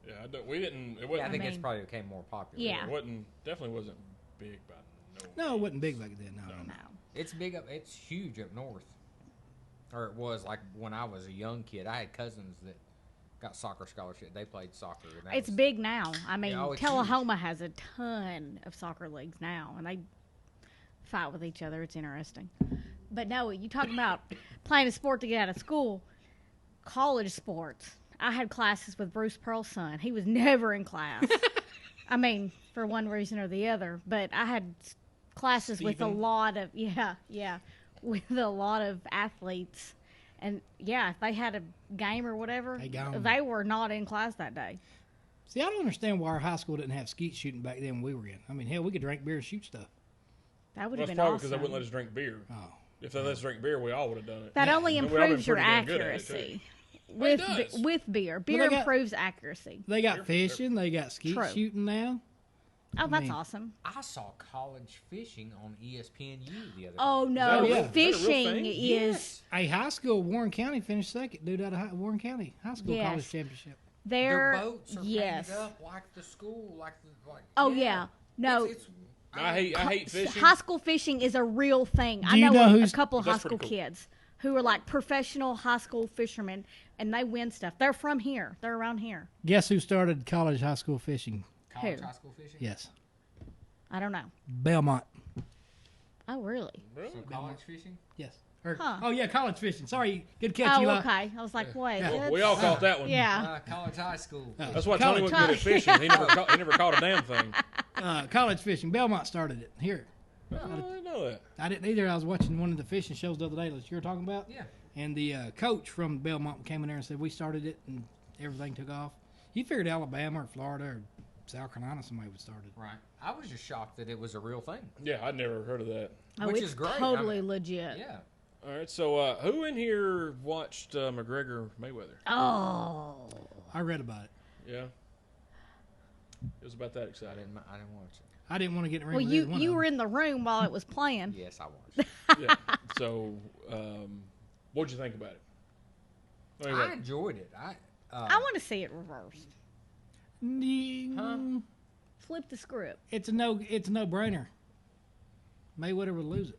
Yeah, we didn't. It Yeah, I wasn't. think it's mean- probably became more popular. Yeah. It wasn't. Definitely wasn't big by no. No, it wasn't big like that. No. No. It's big up. It's huge up north, or it was like when I was a young kid. I had cousins that got soccer scholarship. They played soccer. And that It's was- big now. I mean, oh, it's Tullahoma has a ton of soccer leagues now, and they fight with each other. It's interesting. But no, you talking about playing a sport to get out of school, college sports. I had classes with Bruce Pearl's son. He was never in class. I mean, for one reason or the other. But I had classes with a Stephen? lot of with a lot of athletes. And yeah, if they had a game or whatever, They gone. they were not in class that day. See, I don't understand why our high school didn't have skeet shooting back then when we were in. I mean, hell, we could drink beer and shoot stuff. That would That's have been probably awesome. because they wouldn't let us drink beer. Oh. If they let us drink beer, we all would have done it. That only And we all been improves your pretty damn good at it, too. accuracy. Well, it With does. with beer, beer they got- improves accuracy. They got They're- fishing. They got skeet True. shooting now. Oh, that's mean- awesome. I saw college fishing on ESPNU the other day. Oh no, that a real- is that a real fishing thing? is Yes. A high school, Warren County finished second. Dude out of Warren County high school Yes. college championship. Their there. boats are Yes. painted up like the school, like. Oh yeah. No. It's, I hate fishing. High school fishing is a real thing. I Do you know, know a who's- couple of high That's school pretty cool. kids who are like professional high school fishermen, and they win stuff. They're from here. They're around here. Guess who started college high school fishing? college Who? high school fishing. Yes, I don't know. Belmont. Oh really? Really? So college fishing. Yes. Or, Huh. Oh yeah, college fishing. Sorry, good catch, Oh Eli. okay. I was like, wait. Yeah. We all caught that one. Yeah. College high school. That's why Tony wasn't good at fishing. He never caught a damn thing. College fishing. Belmont started it. Here, Oh, I didn't know that. I didn't either. I was watching one of the fishing shows the other day that you were talking about. Yeah. And the coach from Belmont came in there and said we started it and everything took off. You figured Alabama or Florida or South Carolina somebody would start it. Right. I was just shocked that it was a real thing. Yeah, I'd never heard of that. Oh, Which it's is great. I totally mean, legit. Yeah. All right, so who in here watched McGregor Mayweather? Oh. I read about it. Yeah, it was about that I exciting. didn't watch it. I didn't want to get in the ring Well, with either one you of were them. in the room while it was playing. Yes, I watched. Yeah. So, what'd you think about it? I mean, I enjoyed it. I want to see it reversed. Mm, Flip the script. It's a no brainer. Mayweather would lose it.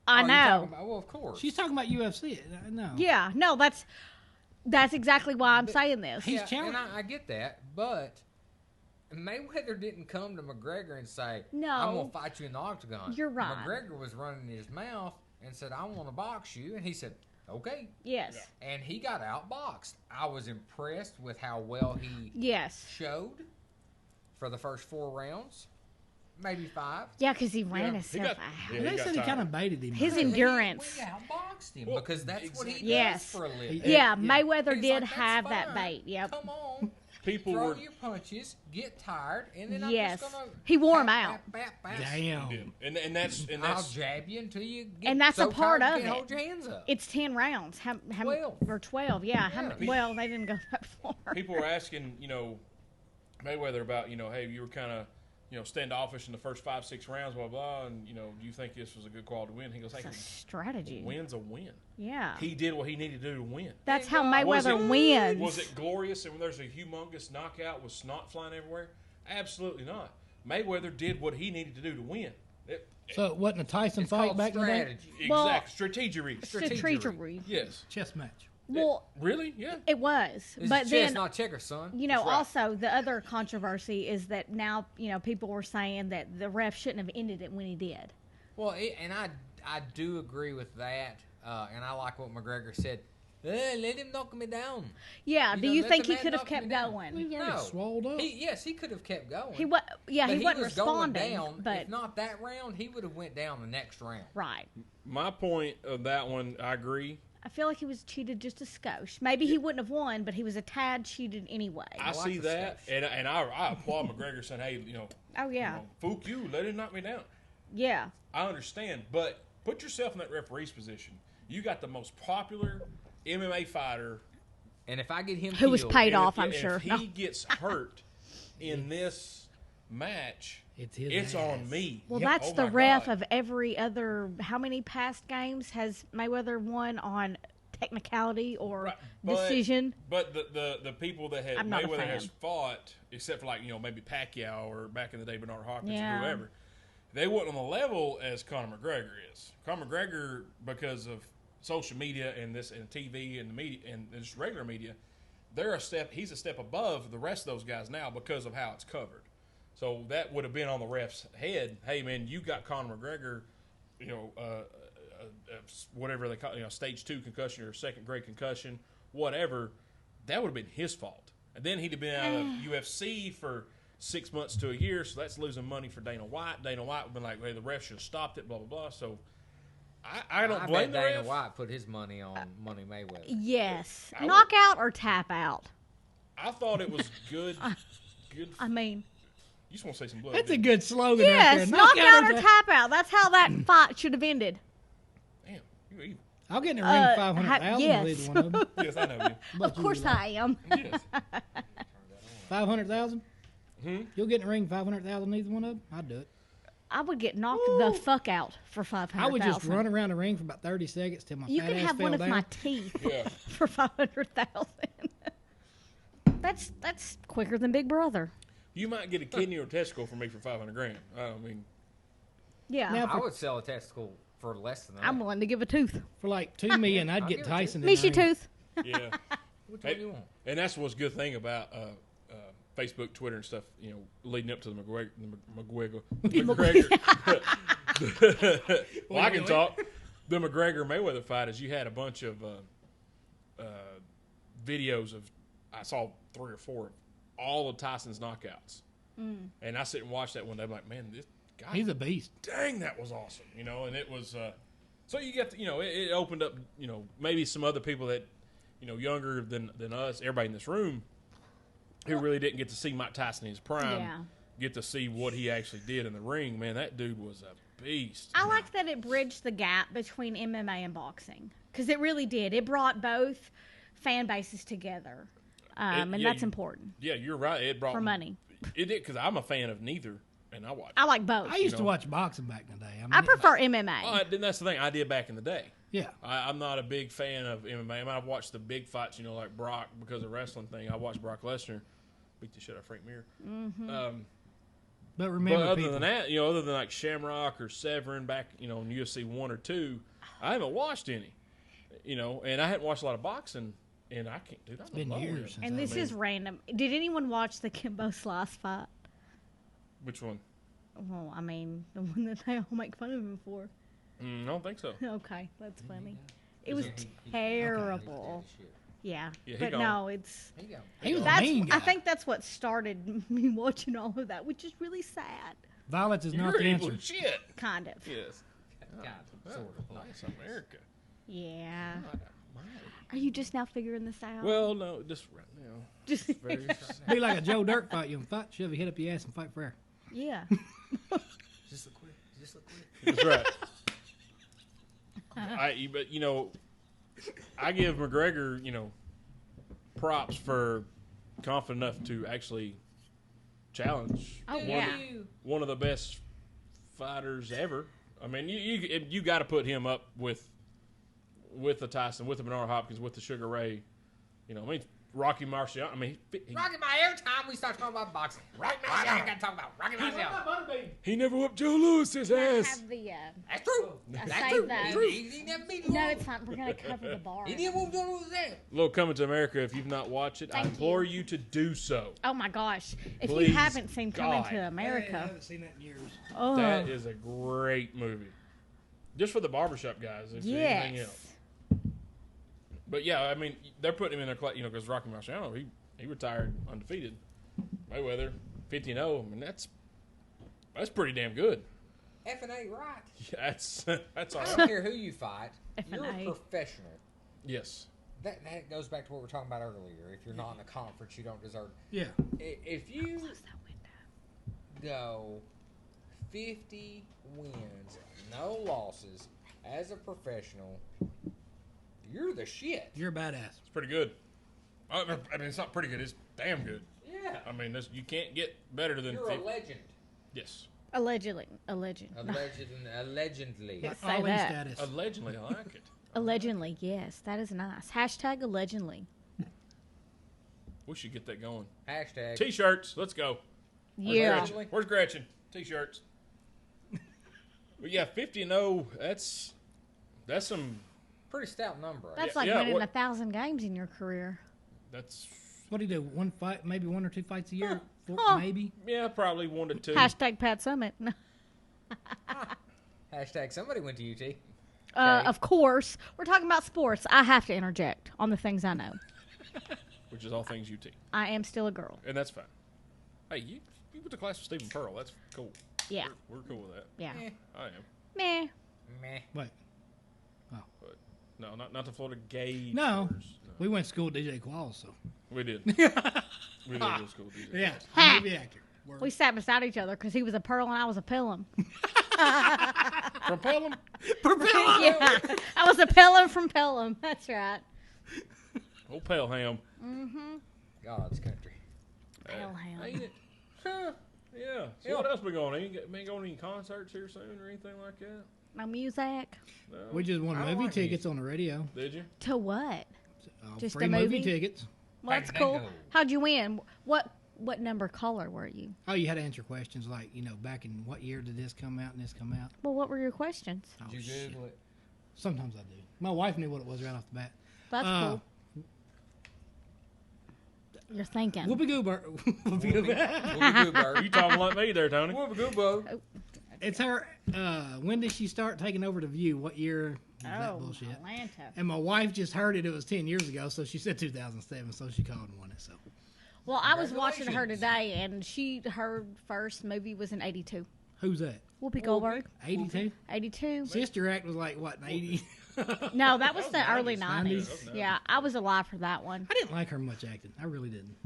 I you're know. talking about- well, of course. She's talking about UFC. No. Yeah, no, that's exactly why I'm saying this. He's yeah, challenging. and I get that, but Mayweather didn't come to McGregor and say, No. I'm going to fight you in the octagon. You're right. McGregor was running his mouth and said, I want to box you. And he said, okay. Yes. And he got outboxed. I was impressed with how well he Yes. showed for the first 4 rounds, maybe 5. Yeah, because he ran he himself got- out. yeah, They he said got he kind tired. of baited him. His though. endurance. We outboxed him Well, because that's what he Yes. does for a living. Yeah, Yeah. Mayweather He's did like, "That's have that fine. bait. Yep. Come on. People Throw were. your punches, get tired, and then Yes. I'm just gonna He wore 'em bap, out. bap, bap, bap. Damn. Yeah. And that's I'll jab you until you get And that's so a part tired of you can't it. hold your hands up. It's 10 rounds. How 12. Or 12, yeah. How Yeah. many, well, they didn't go that far. people were asking, Mayweather about, hey, you were kind of, standoffish in the first 5-6 rounds, blah blah, and do you think this was a good call to win? He goes, hey, It's a strategy. win's a win. Yeah. He did what he needed to do to win. That's how Was Mayweather it- wins. Was it glorious and there's a humongous knockout with snot flying everywhere? Absolutely not. Mayweather did what he needed to do to win. So it wasn't a Tyson It's fight called back in the day? strategy. Well- Exactly. Strategery. Strategery. Yes. Chess match. Well, Really? Yeah. it was. It's But chess, then, not checkers, son. That's right. also the other controversy is that now, people were saying that the ref shouldn't have ended it when he did. Well, and I do agree with that, and I like what McGregor said. Let him knock me down. Yeah. You Do know, you let think the he man could have knock me kept down. going? He's already swelled up. Yes, he could have kept going. He was. Yeah, But he wasn't was going responding. down. But If not that round, he would have went down the next round. right. My point of that one, I agree. I feel like he was cheated just a skosh. Maybe he wouldn't have won, but he was a tad cheated anyway. I like see the that, stuff. and I applaud McGregor saying, hey, Oh yeah, fool you, let him knock me down. yeah. I understand, but put yourself in that referee's position. You got the most popular MMA fighter And if I get him Who was killed, paid and off, if, I'm and sure. If No. he gets hurt in this match, It's his it's ass. on me. Well, Yep. that's Oh the my ref God. of every other. How many past games has Mayweather won on technicality or Right, but- decision. But the people that I'm not a Mayweather has fan. fought, except for like maybe Pacquiao or back in the day Bernard Hopkins Yeah. or whoever, they weren't on the level as Conor McGregor is. Conor McGregor, because of social media and TV and the media and just regular media, he's a step above the rest of those guys now because of how it's covered. So that would have been on the ref's head. Hey man, you got Conor McGregor, whatever they call stage 2 concussion or second grade concussion, whatever. That would have been his fault. And then he'd have been out of UFC for 6 months to a year, so that's losing money for Dana White. Dana White would have been like, hey, the ref should have stopped it, blah, blah, blah. So I don't blame bet the Dana ref. White put his money on Money Mayweather. Yes, I would- knockout or tap out. I thought it was good. Good. I mean, You just want to say some blood. That's a didn't you? good slogan. yes, right there. knockout or tap. tap out. That's how that fight should have ended. Damn, you evil. I'll get in the ring 500,000 yes. with either one of them. Yes, I know you. Of course I am. Yes. 500,000. You'll get in the ring 500,000 either one of them. I'd do it. I would get knocked the fuck out for 500,000. I would just run around the ring for about 30 seconds till my You fat can ass have fell one of down. my teeth Yeah. for 500,000. That's quicker than Big Brother. You might get a kidney or testicle from me for $500,000. I mean, Yeah, Now, I would sell a testicle for less than that. I'm willing to give a tooth. For like $2 million, I'd I'll get give it to you. Tyson. in Miss the your ring. tooth. yeah. Which one do you want? And that's what's a good thing about Facebook, Twitter, and stuff. Leading up to the McGregor. Well, I can talk. The McGregor Mayweather fight is you had a bunch of videos of. I saw 3 or 4 of all of Tyson's knockouts, and I sit and watch that one day. I'm like, man, this guy. He's a beast. Dang, that was awesome. And it was. So you get, it opened up, maybe some other people that, younger than us, everybody in this room, who really didn't get to see Mike Tyson in his prime, Yeah. get to see what he actually did in the ring. Man, that dude was a beast. I like that it bridged the gap between MMA and boxing because it really did. It brought both fan bases together, and yeah, that's important Yeah, you're right. It brought for money. It did because I'm a fan of neither, and I watch. I like both. I used to watch boxing back in the day. I prefer MMA. Well, then that's the thing I did back in the day. Yeah. I'm not a big fan of MMA. I mean, I've watched the big fights, like Brock because of the wrestling thing. I watched Brock Lesnar beat the shit out of Frank Mir. But remember, But other people, than that, other than like Shamrock or Severin back, in UFC 1 or 2, I haven't watched any. And I hadn't watched a lot of boxing, and I can't do that. It's been years since and this is random. Did anyone watch the Kimbo Slice fight? Which one? Well, I mean, the one that they all make fun of him for. I don't think so. Okay, that's funny. It was terrible. Yeah, Yeah, he but gone. no, it's Here you go. he was a that's. mean guy. I think that's what started me watching all of that, which is really sad. violence is not You're the evil answer. as shit. Kind of. Yes. God, sort of. Nice America. Yeah. Are you just now figuring this out? Well, no, just right now. Just Very Be like a Joe Dirt fight. You fight, shove your head up your ass and fight for air. yeah. Just look quick. Just look quick. That's right. But I give McGregor, props for confident enough to actually challenge Oh yeah. one of the best fighters ever. I mean, you got to put him up with the Tyson, with the Bernard Hopkins, with the Sugar Ray. Rocky Marciano. I mean, Rocky my every time we start talking about boxing. Rocky Marciano, I got to talk about Rocky Marciano. he never whooped Joe Lewis's ass. Have the That's true. I That's saved true. that. He never beat him. no, it's fine. We're gonna cover the bar. He didn't whoop Joe Lewis's ass. Little Coming to America. If you've not watched it, I Thank implore you. you to do so. Oh my gosh! If Please, you haven't seen Coming God. to America, haven't seen that in years. oh That is a great movie. Just for the barbershop guys. If anything yes, else. But yeah, I mean, they're putting him in their class, because Rocky Marciano, he retired undefeated. Mayweather, 50-0. I mean, that's pretty damn good. F&A right. Yeah, that's all I right. don't care who you fight. You're a F&A. professional. Yes. That goes back to what we were talking about earlier. If you're not in a conference, you don't deserve. Yeah. If you close that window. go 50 wins, no losses, as a professional, you're the shit. You're a badass. It's pretty good. I mean, it's not pretty good. It's damn good. Yeah. I mean, you can't get better than You're 50. a legend. Yes. Allegedly, a legend. Allegedly. Yes. Say Ali that. status. Allegedly, I like it. Allegedly, yes, that is nice. Hashtag allegedly. We should get that going. Hashtag. T-shirts. Let's go. Yeah. Gretchen? Where's Gretchen? T-shirts. But yeah, 50-0. That's some. Pretty stout number. That's Yeah, like yeah, winning what- 1,000 games in your career. That's What do you do? One fight, maybe 1 or 2 fights a year? Four, Huh. maybe. yeah, probably 1 to 2. Hashtag Pat Summit. Hashtag somebody went to UT. Of course, we're talking about sports. I have to interject on the things I know. Which is all things UT, I am still a girl. and that's fine. Hey, you went to class with Stephen Pearl. That's cool. Yeah. We're cool with that. Yeah. Eh, I am. Meh. meh. Wait. But no, not the Florida Gay. No. Force. We went to school with DJ Qualls, so. We did. We did go to school. with DJ. Yeah. Ha! Movie actor. Word. We sat beside each other because he was a Pearl and I was a Pelham. From Pelham. Yeah. I was a Pelham from Pelham. That's right. Old Pelham. God's country. Pelham. Ain't it? Huh. Yeah. So Yeah. what else we going? Ain't going to any concerts here soon or anything like that? No music. No. We just won I don't movie like tickets on the radio. Did you? To what? Just Free a movie? tickets. Well, that's Fandango. cool. How'd you win? What number caller were you? Oh, you had to answer questions like, back in what year did this come out and this come out? Well, what were your questions? Oh, Did you shit. Google it? Sometimes I do. My wife knew what it was right off the bat. That's cool. You're thinking. Whoopi Goldberg. Whoopi Goldberg. Whoopi Goldberg. You talking like me there, Tony? Whoopi Goldberg. It's her. When did she start taking over the View? What year? Was that Oh, bullshit? Atlanta. And my wife just heard it. It was 10 years ago, so she said 2007. So she called and won it. So Well, I was watching her Congratulations. today, and her first movie was in '82. who's that? Whoopi Goldberg, 82. 82. Sister Act was like what? 80. No, that was the was early 90s. 90s. 90s. Yeah, I was alive for that one. I didn't like her much acting. I really didn't.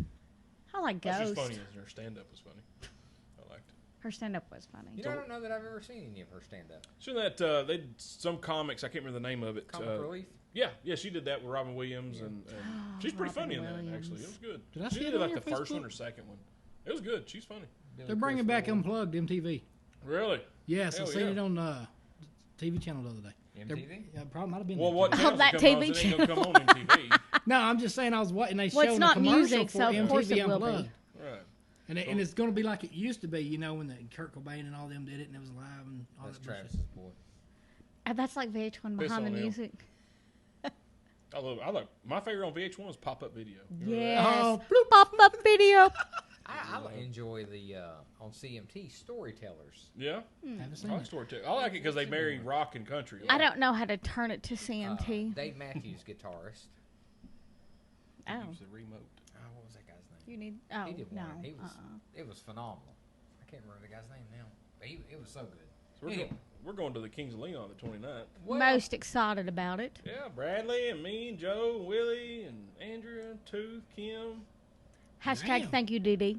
I like That's just Ghost. funny. As her stand-up was funny. I liked it. Her stand-up was funny. You know, I don't know that I've ever seen any of her stand up. She that they did some comics. I can't remember the name of it. Comic Relief. Yeah, she did that with Robin Williams, and she's pretty Robin funny in that. Williams. Actually, it was good. Did I she see it did on like your the first Facebook? one or second one. It was good. She's funny. Billy They're bringing back Crystal. Unplugged MTV. Really? Yes, I Hell seen yeah. it on TV channel the other day. MTV? Yeah, probably might have been. Well, there. what Oh, channel's that it come on? TV It ain't gonna come on MTV. No, I'm just saying I was watching. They Well, it's showing not a commercial music, for so of MTV course it will be. Unplugged. Right. And it's going to be like it used to be, when the Kurt Cobain and all them did it, and it was live and all That's that bullshit. Travis's boy. That's like VH1 Piss behind the on him. music. I love. My favorite on VH1 was pop-up video. You remember that? Yes. Oh, bloop. Pop-up video. I enjoy the on CMT storytellers. Yeah. Haven't seen I like it. storytelling. I like it because they marry rock and country. I don't know how to turn it to Uh, CMT. Dave Matthews, guitarist. Oh, Use the remote. What was that guy's name? you need. Oh, He did no. one. He was. Uh-uh. It was phenomenal. I can't remember the guy's name now. But it was so good. So Anyway. we're going to the Kings of Leon on the 29th. Well, Most excited about it. Yeah, Bradley and me and Joe and Willie and Andrea, Tooth, Kim. Hashtag Damn. thank you, Dee.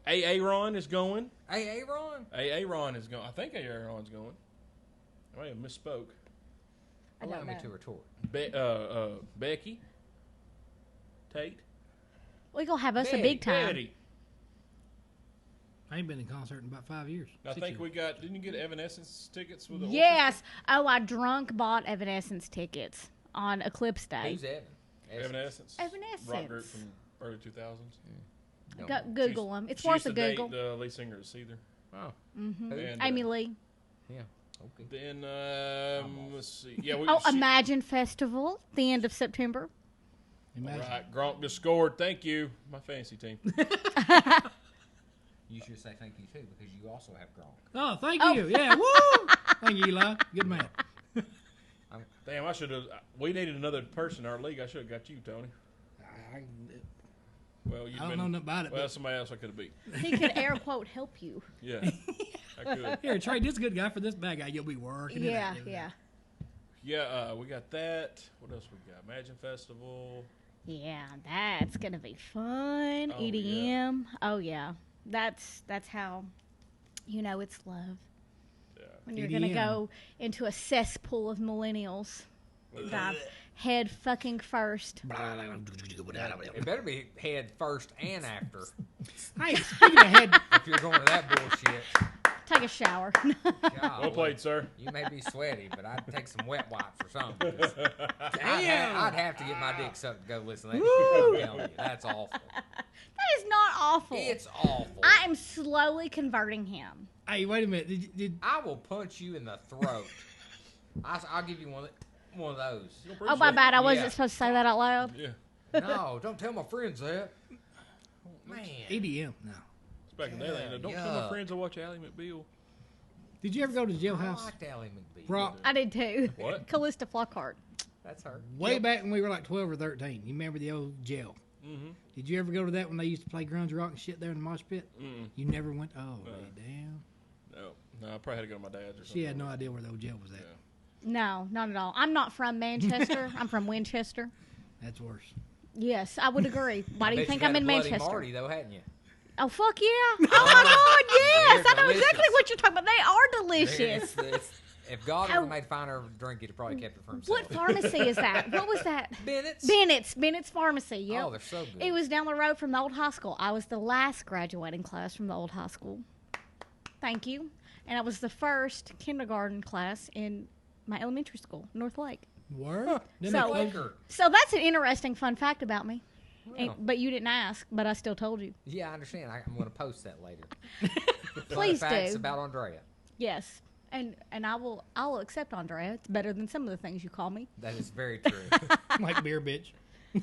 A. Ron is going. Hey, Ron. A. Ron is going. I think A. Ron's going. I may have misspoke. I Allow don't me know. to retort. Becky. Tate. We gonna have us a Betty, big time. Betty. I ain't been in concert in about 5 years. I 6 think years. we got. Didn't you get Evanescence tickets with the Yes. Oh, I drunk bought Evanescence tickets on Eclipse Day. Who's Evan? Evanescence? Evanescence. Rock group from early 2000s. No. Go, Google them. It's She worth used a to date Google. the lead singer of Seether. Oh. hmm And, Amy Lee. Yeah. Okay. Then off. let's see. Yeah, we. Oh, she- Imagine Festival, the end of September. Imagine. Right, Gronk just scored. Thank you, my fantasy team. You should say thank you too because you also have Gronk. Oh, thank Oh. you. Yeah, woo! Thank you, Eli. Good man. Damn, I should have. We needed another person in our league. I should have got you, Tony. I Well, you've don't been. know nothing about it. Well, But somebody else I could have beat. He could air quote help you. Yeah, I could. here, trade this good guy for this bad guy. You'll be working. it Yeah, out, dude. yeah. Yeah, we got that. What else we got? Imagine Festival. Yeah, that's gonna be fun. Oh, EDM. Oh yeah, that's how you know it's love Yeah. when you're gonna EDM. go into a cesspool of millennials. Dive head fucking first. It better be head first and after Hey, speaking of head, if you're going to that bullshit. Take a shower. Well played, sir. You may be sweaty, but I'd take some wet wipes or something. 'Cause I'd have to get my dick sucked to go listen to that shit. I'm telling you, that's awful. That is not awful. It's awful. I am slowly converting him. Hey, wait a minute. Did I will punch you in the throat. I'll give you one of those. Oh, my bad. I wasn't Yeah. supposed to say that out loud. Yeah. No, don't tell my friends that. Man. EDM? No. It's back in the day. Don't tell my yuck. friends I watch Ally McBeal. Did you ever go to the I jailhouse? liked Ally McBeal. Brock, I did too. What? Callista Flockhart. That's her. way back when we were like 12 or 13. You remember the old jail? Mm-hmm. Did you ever go to that when they used to play grunge rock and shit there in the mosh pit? Mm-mm. You never went? Oh, damn. No, I probably had to go to my dad's or something. She had no idea where the old jail was at. Yeah. No, not at all. I'm not from Manchester. I'm from Winchester. That's worse. Yes, I would agree. Why do you Bet think you've I'm had in a Bloody Manchester? Marty, though, hadn't you? Oh, fuck yeah. Oh, my God, yes. They're I know exactly delicious. what you're talking about. They are delicious. If God ever made finer drink, he'd have probably kept it for himself. What pharmacy is that? What was that? Bennett's? Bennett's Pharmacy. Yep. Oh, they're so good. It was down the road from the old high school. I was the last graduating class from the old high school. Thank you. And I was the first kindergarten class in my elementary school, North Lake. Word? Didn't So- they close- Laker. So that's an interesting fun fact about me. Well. But you didn't ask, but I still told you. Yeah, I understand. I'm going to post that later. Please Fun facts do. about Andrea. Yes. And I'll accept Andrea. It's better than some of the things you call me. That is very true. like beer bitch.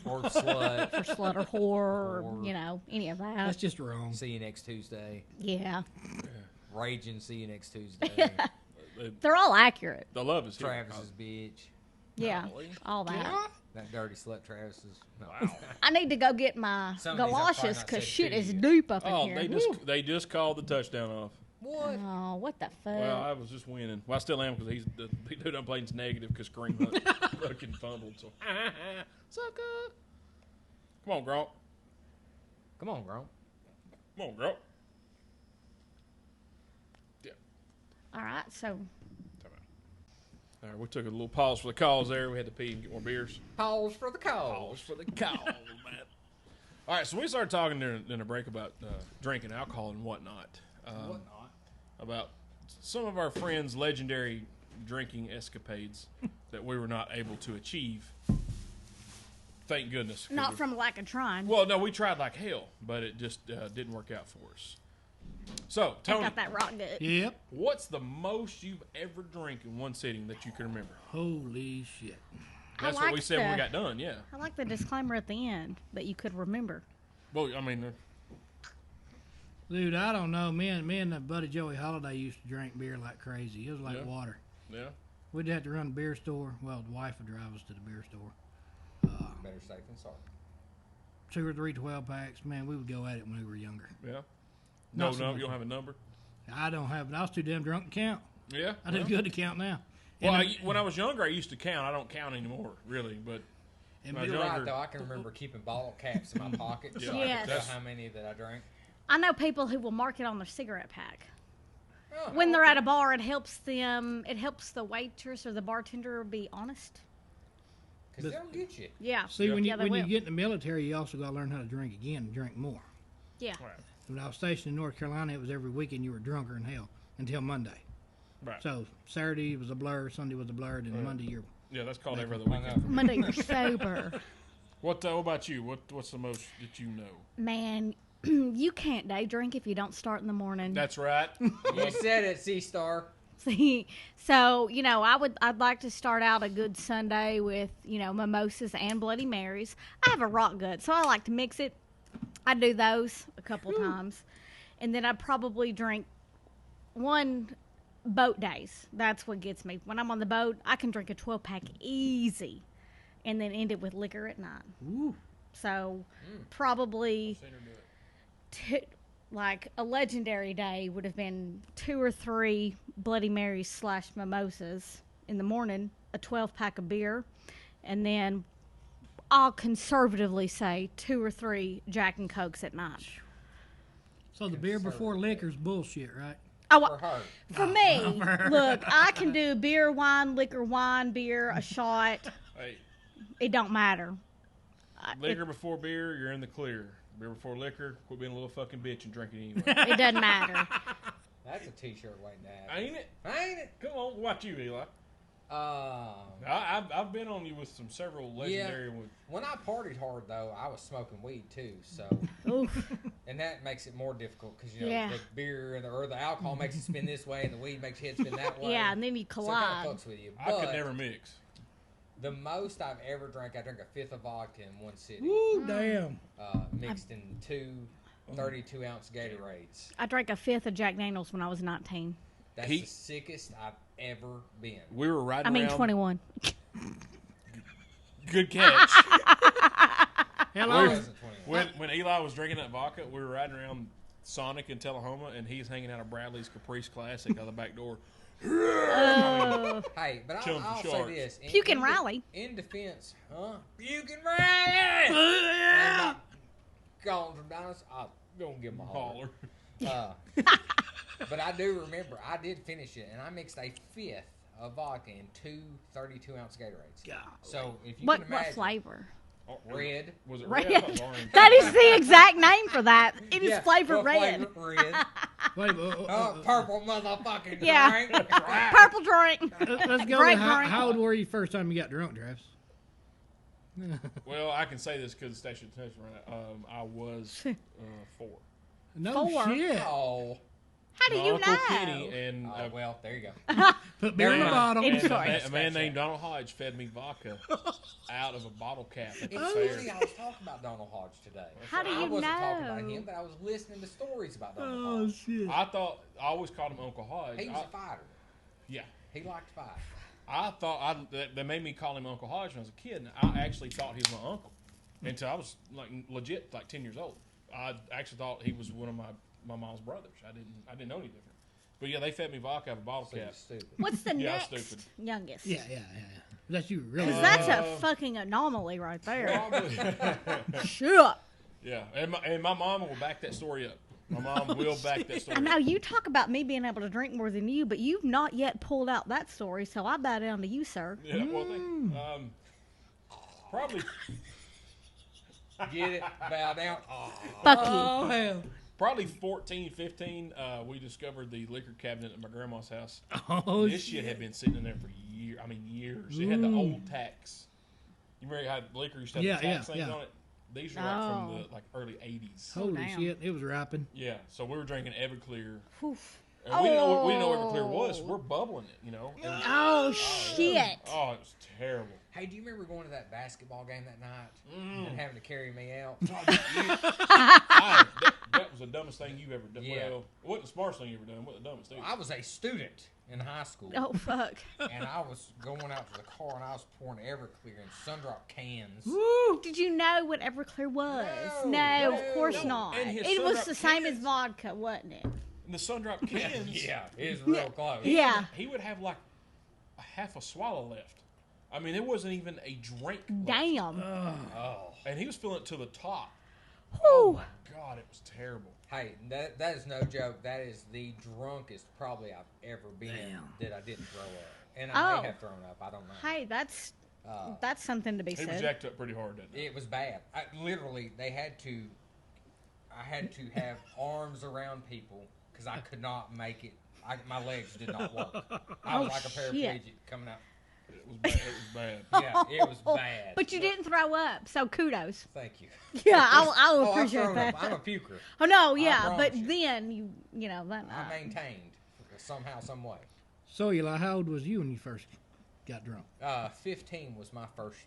Or slut. Or slut or whore or, Whore. any of that. That's just wrong. See you next Tuesday. Yeah. Raging. See you next Tuesday. They're all accurate. The love is here. Travis's bitch. Yeah. Golly. All that. That dirty slut Travis's. No. Wow. I need to go get my Some of these I've probably galoshes not because said shit to is you. deep up Oh, in here. they just called the touchdown off. What? Oh, what the fuck? Well, I was just winning. Well, I still am because the dude I'm playing's negative because Kareem Hunt fucking fumbled. So, sucker. Come on, Gronk. Come on, Gronk. Come on, Gronk. Yeah. All right, so Time out. All right, we took a little pause for the calls there. We had to pee and get more beers. Pause for the call. Pause for the calls, man. All right, so we started talking during a break about drinking alcohol and whatnot. About some of our friends' legendary drinking escapades that we were not able to achieve. Thank goodness. 'cause not we- from lack of trying. Well, no, we tried like hell, but it just didn't work out for us. So, I Tony, got that rock good. Yep. what's the most you've ever drank in one sitting that you can remember? Holy shit. That's what we like said when we the- got done, yeah. I like the disclaimer at the end that you could remember. Well, I mean, Dude, I don't know. Me and the buddy Joey Holiday used to drink beer like crazy. It was like Yeah. water. yeah. We'd have to run a beer store. Well, the wife would drive us to the beer store. Better safe than sorry. 2 or 3 12-packs. Man, we would go at it when we were younger. Yeah. No, Not so no, much. you don't have a number? I don't have it. I was too damn drunk to count. Yeah. I did good to count now. Well, And when I was younger, I used to count. I don't count anymore, really. But and when I was You're right, younger, though. I can remember keeping bottle caps in my pocket so I Yes. could tell how many that I drank. I know people who will mark it on their cigarette pack. Oh, When they're at a bar, it helps them. It helps the waitress or the bartender be honest. Because they'll get you. Yeah. see, when Yeah, they you will. get in the military, you also got to learn how to drink again and drink more. Yeah. right, When I was stationed in North Carolina, it was every weekend you were drunker than hell until Monday. right. So Saturday was a blur, Sunday was a blur, and Monday you're Yeah, that's called every other weekend. Monday you're sober. What about you? What's the most that you know? Man, you can't day drink if you don't start in the morning. That's right. You said it, C-Star. See, so I'd like to start out a good Sunday with mimosas and Bloody Marys. I have a rock gut, so I like to mix it. I do those a couple times, and then I'd probably drink one boat days. That's what gets me. When I'm on the boat, I can drink a 12-pack easy, and then end it with liquor at night. Ooh. So probably like a legendary day would have been 2 or 3 Bloody Marys / mimosas in the morning, a 12-pack of beer, and then I'll conservatively say 2 or 3 Jack and Cokes at night. So the beer before liquor's bullshit, right? Oh, For her. for me, look, I can do beer, wine, liquor, wine, beer, a shot. Hey, It don't matter. liquor before beer, you're in the clear. Beer before liquor, quit being a little fucking bitch and drink it anyway. It doesn't matter. That's a T-shirt waiting to happen. Ain't it? Ain't it? Come on, watch you, Eli. I've been on you with several legendary ones. When I partied hard though, I was smoking weed too. So, Oof. and that makes it more difficult because Yeah. the beer or the alcohol makes it spin this way, and the weed makes your head spin that way. Yeah, and then you So it collide. kind of fucks with you. I could But never mix. the most I've ever drank, I drank a fifth of vodka in one sitting, Woo, damn. mixed in two 32-ounce Gatorades. I drank a fifth of Jack Daniels when I was 19. That's He- the sickest I've ever been. We were riding I mean, around. 21. Good catch. Hell, I I was, wasn't 21. when Eli was drinking that vodka, we were riding around Sonic in Tullahoma, and he's hanging out of Bradley's Caprice Classic out the back door. Oh, Hey, but Chilling I'll for say sharks. this. Puke and Riley. In defense, Puke and Riley! I'm not calling from Dinosaur. I'm going to give him a holler. Holler. But I do remember, I did finish it, and I mixed a fifth of vodka in two 32-ounce Gatorades. God. So if you what can imagine, flavor? Oh, red. Was it Red. red? I thought it was orange. That is the exact name for that. It is Yeah, flavored what red. flavor? Red. Wait, Purple motherfucking Yeah. drink. Purple drink. let's go Grape to how, drink. how old were you first time you got drunk, Travis? Well, I can say this because the station attention right now. I was 4. No 4. shit. Oh. How do My you Uncle know? Kenny and Oh, well, there you go. Put beer in the Never mind. bottle. It's and sorry. a man named Donald Hodge fed me vodka out of a bottle cap at the It's fair. funny, I was talking about Donald Hodge today. How do I you wasn't talking about know? him, but I was listening to stories about Donald Oh Hodge. shit. I always called him Uncle Hodge. He was a fighter. Yeah. He liked to fight. I thought that made me call him Uncle Hodge when I was a kid. And I actually thought he was my uncle until I was like legit like 10 years old. I actually thought he was one of my mom's brothers. I didn't know any different. But yeah, they fed me vodka out of a bottle So cap. you're stupid. What's the Yeah, next stupid. youngest? Yeah. That's you really. Because that's a fucking anomaly right there. Probably. Sure. Yeah, and my mom will back that story up. My mom will back that story I up. know you talk about me being able to drink more than you, but you've not yet pulled out that story, so I bow down to you, sir. Yeah, well, probably Get it? Bow down. Oh. Fuck you. Oh hell. probably 14, 15, we discovered the liquor cabinet at my grandma's house. Oh This shit had been sitting in there for years. It had the old tax. You remember how liquor used to have Yeah, the tax yeah, things yeah. on it? These are like from Oh. the early 80s. Holy damn. shit! It was ripping. Yeah, so we were drinking Everclear. Oof. And we didn't know what Everclear was. We're bubbling it, you know. And, Oh, shit. oh, it was terrible. Hey, do you remember going to that basketball game that night and having to carry me out? That was the dumbest thing you've ever done. Yeah. Well, it wasn't the smartest thing you ever done. What the dumbest thing? I was a student in high school, Oh, fuck. and I was going out to the car, and I was pouring Everclear in Sundrop cans. Woo! Did you know what Everclear was? No, No, no, of course no. not. And his It was Sundrop the same as cans- vodka, wasn't it? And the Sundrop cans. Yeah, it was real close. Yeah. He would have like a half a swallow left. I mean, it wasn't even a drink. left. Damn. Oh, And he was filling it to the top. Whew. God, it was terrible. hey, that is no joke. That is the drunkest probably I've ever been that I didn't throw up, and I Oh. may have thrown up. I don't know. Hey, that's Uh, something to be He was said. jacked up pretty hard that night. It was bad. Literally, I had to have arms around people because I could not make it. My legs did not work. I was Oh, like a shit. paraplegic coming out. It was bad. It was bad. Yeah, it was bad. But you didn't throw up, so kudos. Thank you. Yeah, I'll Oh, I've appreciate thrown that. up. I'm a puker. Oh no, yeah, promise but you. then you know that. I maintained somehow, some way. So Eli, how old was you when you first got drunk? 15 was my first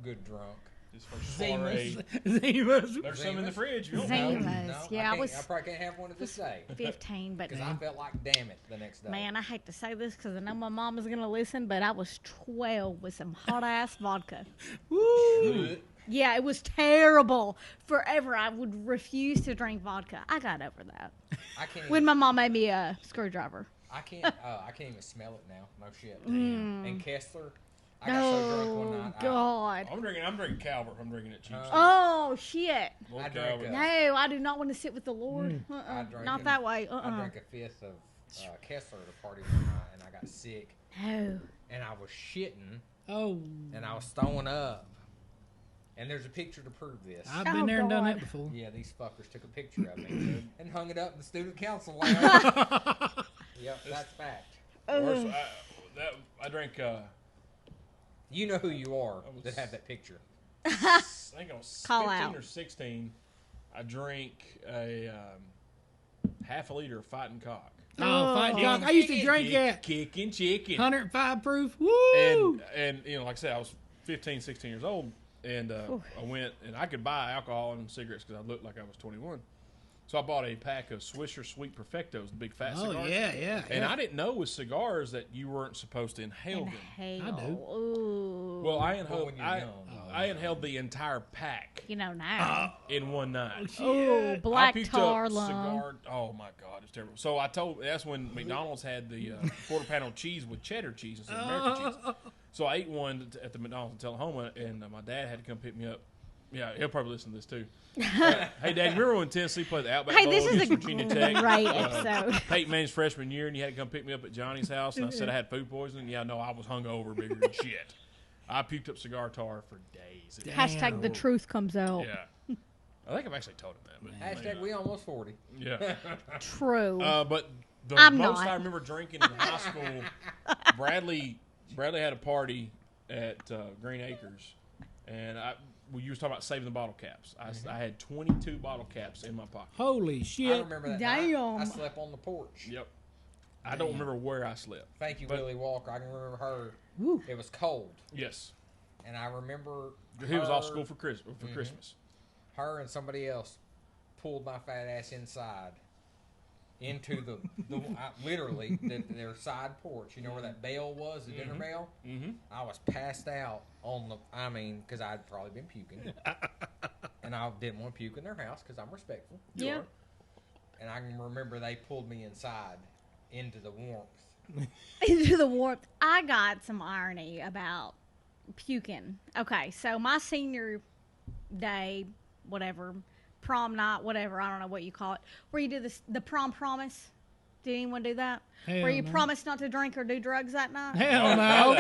good drunk. His first Zimas. soiree. Zimas. There's some in the Zimas? fridge. If you don't Zimas. know. No, Yeah, I I was- probably can't have one of this day 15, but because I felt like damn it the next day. man, I hate to say this because I know my mom is gonna listen, but I was 12 with some hot ass vodka. Woo! Yeah, it was terrible. Forever, I would refuse to drink vodka. I got over that I can't. when Even, my mom made me a screwdriver. I can't even smell it now. No shit. And Kessler, I got so drunk one Oh night. God! I'm drinking Calvert. I'm drinking it cheap. Oh shit! Little I drank Calvert. No, I do not want to sit with the Lord. I drank Not it. that way. I drank a fifth of Kessler at a party one night, and I got sick, No. and I was shitting, Oh, and I was throwing up. And there's a picture to prove this. I've been there and done God. that before. Yeah, these fuckers took a picture of me and hung it up in the student council lounge. Yep, that's fact. Worst, I drank. You know who you are was- that have that picture. I think I was Call 15 out. or 16. I drank a half a liter of fighting cock. Oh, fighting cock. I used to drink that. Kicking chicken. 105 proof. Woo! And you know, like I said, I was 15, 16 years old, and I went and I could buy alcohol and cigarettes because I looked like I was 21. So I bought a pack of Swisher Sweet Perfectos, the big fat Oh, cigars. yeah. And I didn't know with cigars that you weren't supposed to inhale them. Inhale. I do. Ooh. Well, I Well, inhaled. when you're I, young. I inhaled the entire pack You know now. in one night. Ooh, black I picked tar up lung. cigar. Oh my god, it's terrible. So I told that's when McDonald's had the quarter pound cheese with cheddar cheese instead of American cheese. So I ate one at the McDonald's in Tullahoma, and my dad had to come pick me up. Yeah, he'll probably listen to this too. Hey, Dad, remember when Tennessee played the Outback Hey, Bowl this is against a Virginia Tech? great episode. Peyton Manning's freshman year, and you had to come pick me up at Johnny's house, and I said I had food poisoning. Yeah, no, I was hungover, bigger than shit. I puked up cigar tar for days. Hashtag the truth comes out. Yeah. I think I've actually told him that. But Hashtag we almost 40. yeah. True. But the I'm most not. I remember drinking in high school, Bradley had a party at Green Acres, and you was talking about saving the bottle caps. I had 22 bottle caps in my pocket. Holy I shit. remember that Damn. night. I slept on the porch. Yep. I don't remember where I slept. Thank you, But- Willie Walker. I can remember her. Woo. It was cold, Yes. and I remember He was off her- school for Christmas. Her and somebody else pulled my fat ass inside into literally their side porch. You know where that bell was, the dinner bell? Mm-hmm. I was passed out on because I'd probably been puking. And I didn't want to puke in their house because I'm respectful. Yeah. And I can remember they pulled me inside into the warmth. Into the warmth. I got some irony about puking. Okay, so my senior day, whatever, prom night, whatever, I don't know what you call it, where you do the prom promise. Did anyone do that? Hell where you no. promise not to drink or do drugs that night? Hell no.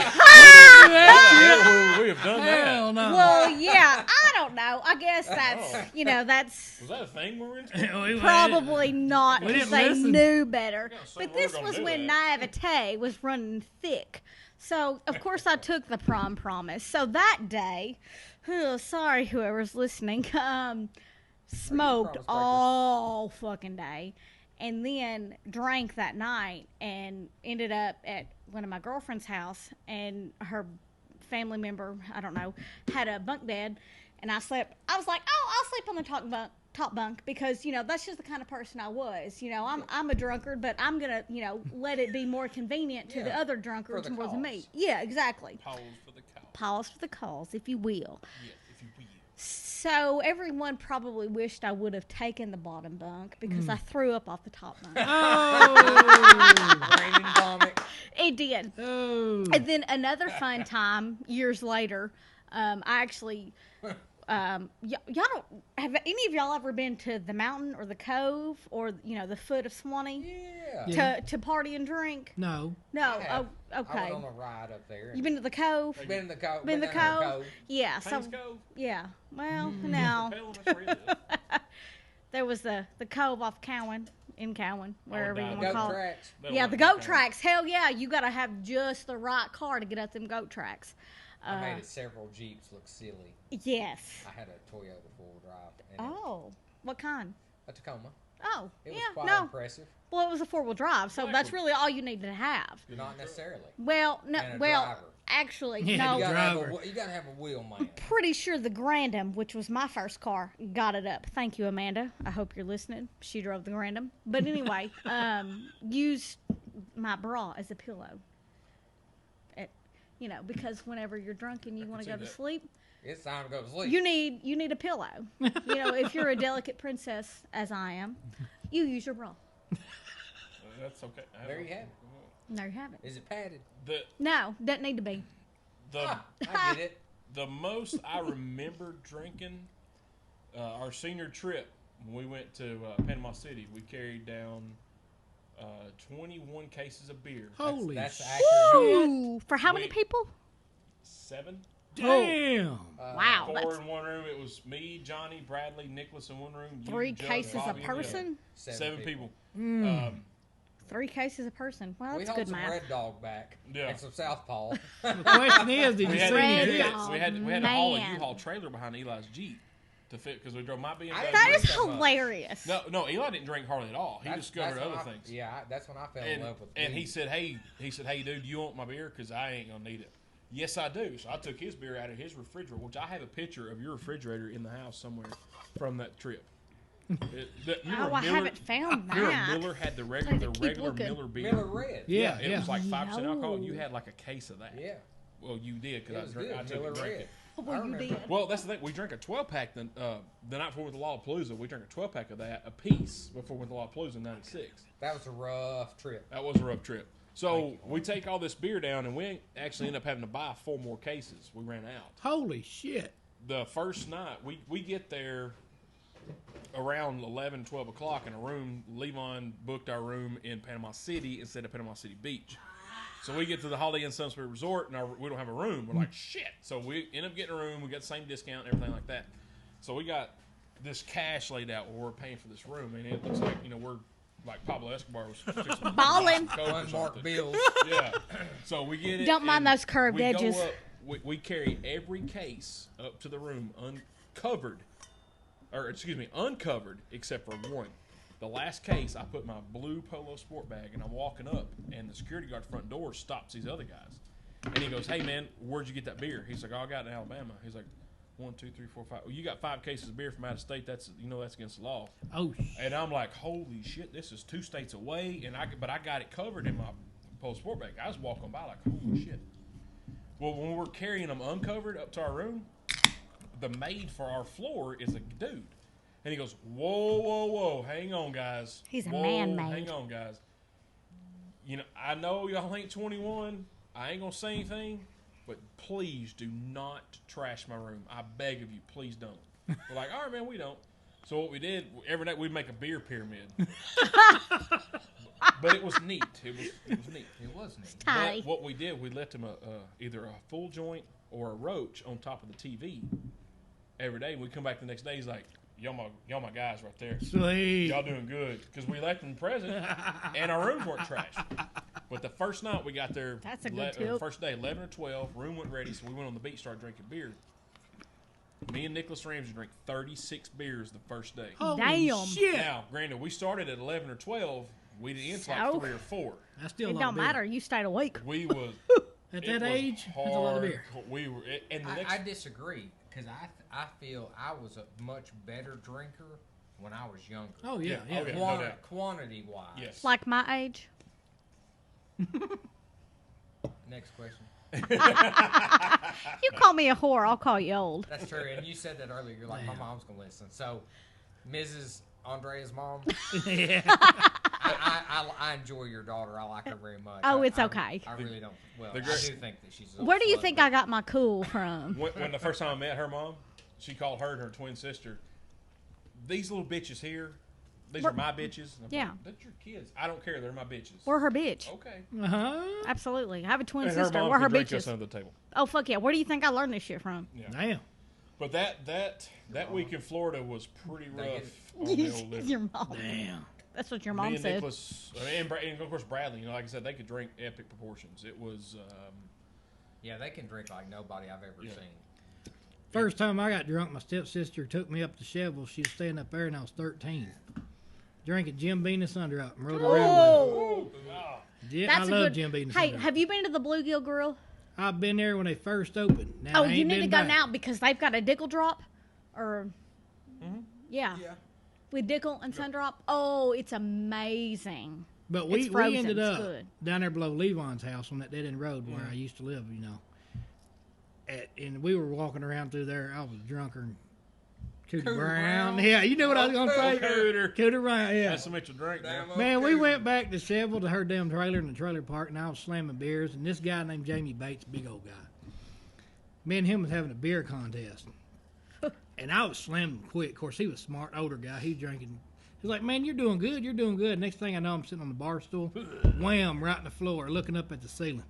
Yeah, we have done that. Hell no. Well, yeah, I don't know. I guess that's, that's Was that a thing we were into? probably not We because didn't they listen. knew better. Yeah, so But we're this gonna was do when naivete was running thick. So, of course, I took the prom promise. So that day, sorry whoever's listening, smoked promise breakers? all fucking day. And then drank that night and ended up at one of my girlfriend's house, and her family member, I don't know, had a bunk bed, and I slept. I was like, oh, I'll sleep on the top bunk because that's just the kind of person I was. I'm a drunkard, but I'm gonna let it be more convenient to the Yeah, other drunkards for the more than me. cause. Yeah, exactly. Pause for the cow. Pause for the cause, if you will. Yeah, if you will. So everyone probably wished I would have taken the bottom bunk because I threw up off the top bunk. Oh. Raining vomit. It did. Oh. And then another fun time years later, I actually, y'all don't have any of y'all ever been to the mountain or the cove or the foot of Swanee Yeah. to party and drink? No. No. I have. Oh, I okay. went on a ride up there. You been to the cove? Been in the cove. Been to the down in cove? Yeah. So Payne's Cove. yeah. Well, no. Hell, that's where it is. There was the cove off Cowan in Cowan, wherever you down want to Goat call it. tracks. That Yeah, wasn't the goat Cowe. tracks. Hell yeah, you got to have just the right car to get up them goat tracks. I made it several Jeeps look silly. Yes. I had a Toyota four-wheel drive. And Oh, what kind? a Tacoma. Oh, It was yeah, quite no. impressive. Well, it was a four-wheel drive, so that's Exactly. really all you need to have. Not necessarily. Well, no, And a well, driver. actually, Yeah, You no. the driver. gotta have a wheel man. Pretty sure the Grandam, which was my first car, got it up. Thank you, Amanda. I hope you're listening. She drove the Grandam. But anyway, used my bra as a pillow. Because whenever you're drunk and you want to see go to that. sleep, It's time to go to sleep. you need a pillow. If you're a delicate princess, as I am, you use your bra. That's okay. There you have it. There you have it. Is it padded? The No, doesn't need to be. I get it. the most I remember drinking our senior trip when we went to Panama City. We carried down 21 cases of beer. Holy That's shit. accurate. Ooh, for how many Wait. people? 7. Damn. Wow, 4 that's in one room. It was me, Johnny, Bradley, Nicholas in one room. You, 3 Judd, cases a Bobby, and person. 7 people. 3 cases a person. Well, We that's hold good some math. Red Dog back Yeah. and some Southpaw. The question is, did you We see had, Red any hits? Dog. we had to haul a Man. U-Haul trailer behind Eli's Jeep to fit because we drove my BMW. That is That much. hilarious. No, Eli didn't drink hardly at all. He discovered when other I- things. Yeah, that's when I fell in And, love with and weed. he said, hey, dude, you want my beer? Because I ain't gonna need it. Yes, I do. So I took his beer out of his refrigerator, which I have a picture of your refrigerator in the house somewhere from that trip. I haven't found Miller, that. Miller had the Trying regular, to the keep regular looking. Miller beer. Miller Red. Yeah, It yeah. was like 5% alcohol. No. You had like a case of that. Yeah. Well, you did It because was I good. took Miller it, drank Red. it. Well, I you remember. did. Well, that's the thing. We drank a 12-pack the night before we went to Lollapalooza. We drank a 12-pack of that a piece before we went to Lollapalooza in '96. That was a rough trip. That was a rough trip. So we take all this beer down, and we actually end up having to buy 4 more cases. We ran out. Holy shit. The first night, we get there around 11, 12 o'clock in a room. Levon booked our room in Panama City instead of Panama City Beach. So we get to the Holiday Inn Sunspring Resort, and we don't have a room. We're like, shit. So we end up getting a room. We got the same discount and everything like that. So we got this cash laid out where we're paying for this room, and it looks like, we're like Pablo Escobar was fixing to Balling. coke or Unmarked something. bills. Yeah. So we get it. Don't mind and those curved we go edges. up- we carry every case up to the room uncovered, except for one. The last case, I put my blue Polo sport bag, and I'm walking up, and the security guard front door stops these other guys. And he goes, hey, man, where'd you get that beer? He's like, oh, I got it in Alabama. He's like, 1, 2, 3, 4, 5. Well, you got 5 cases of beer from out of state. That's against the law. Oh, And I'm like, holy shit, this is 2 states away, but I got it covered in my Polo sport bag. I was walking by like, holy shit. Well, when we're carrying them uncovered up to our room, the maid for our floor is a dude. And he goes, whoa, whoa, whoa, hang on, guys. He's a Whoa, man-made. hang on, guys. I know y'all ain't 21. I ain't going to say anything, but please do not trash my room. I beg of you, please don't. We're like, all right, man, we don't. So what we did, every night we'd make a beer pyramid. But it was neat. It was neat. It was neat. Tidy. But what we did, we left him either a full joint or a roach on top of the TV every day. We come back the next day, he's like, y'all my guys right there. sweet. Y'all doing good. Because we left them present, and our rooms weren't trashed. But the first night we got there, That's a good tip. first day, 11 or 12, room went ready, so we went on the beach, started drinking beer. Me and Nicholas Ramsey drank 36 beers the first day. Holy Damn. shit. Now, granted, we started at 11 or 12. We didn't end till So? like 3 or 4. That's still a It lot don't of beer. matter. You stayed awake. We was At it that was age, that's a lot of beer. We were, and the next I disagree because I feel I was a much better drinker when I was younger. Oh, yeah, Yeah, yeah. oh, yeah. no doubt. Quantity wise. yes, Like my age. Next question. You call me a whore, I'll call you old. That's true. And you said that earlier. You're like, my mom's gonna listen. So, Mrs. Andrea's mom, Yeah. I enjoy your daughter. I like her very much. Oh, it's I okay. I really don't. Well, The I do great- think that she's. A Where do you slut, think but I got my cool from? when the first time I met her mom, she called her and her twin sister. These little bitches here, these are my bitches. And I'm Yeah. like, that's your kids. I don't care. They're my bitches. We're her bitch. Okay. Uh-huh. Absolutely. I have a twin And her sister. mom We're can her drink us bitches. under the table. Oh, fuck yeah. Where do you think I learned this shit from? Damn. But that week in Florida was pretty They get rough. On the old liver. Your mom. Damn. That's what your Me mom and said. Nicholas, and of course Bradley. Like I said, they could drink epic proportions. It was. Yeah, they can drink like nobody I've ever Yeah. seen. First time I got drunk, my stepsister took me up to Cheval. She was staying up there, and I was 13. Drinking Jim Beam and Thunder up and rode around with Oh, it. Yeah, that's I a love good. Jim Beam and Hey, Thunder. have you been to the Bluegill Grill? I've been there when they first opened. Now, Oh, I you ain't need to been go back. now because they've got a Dickel drop, or yeah, Yeah. with Dickel and Sun Drop. Oh, it's amazing. But It's we frozen. ended It's up good. down there below Levon's house on that dead end road where I used to live, you know. And we were walking around through there. I was drunker than Cooter Cooter Brown. Brown. Yeah, you know what I was going to say? Cooter. Cooter Brown, yeah. That's so much to drink. Now. Damn Man, we okay. went back to Cheval to her damn trailer in the trailer park, and I was slamming beers. And this guy named Jamie Bates, big old guy, me and him was having a beer contest, and I was slamming quick. Of course, he was a smart, older guy. He was drinking. He's like, "Man, you're doing good. You're doing good." Next thing I know, I'm sitting on the bar stool, wham, right in the floor, looking up at the ceiling.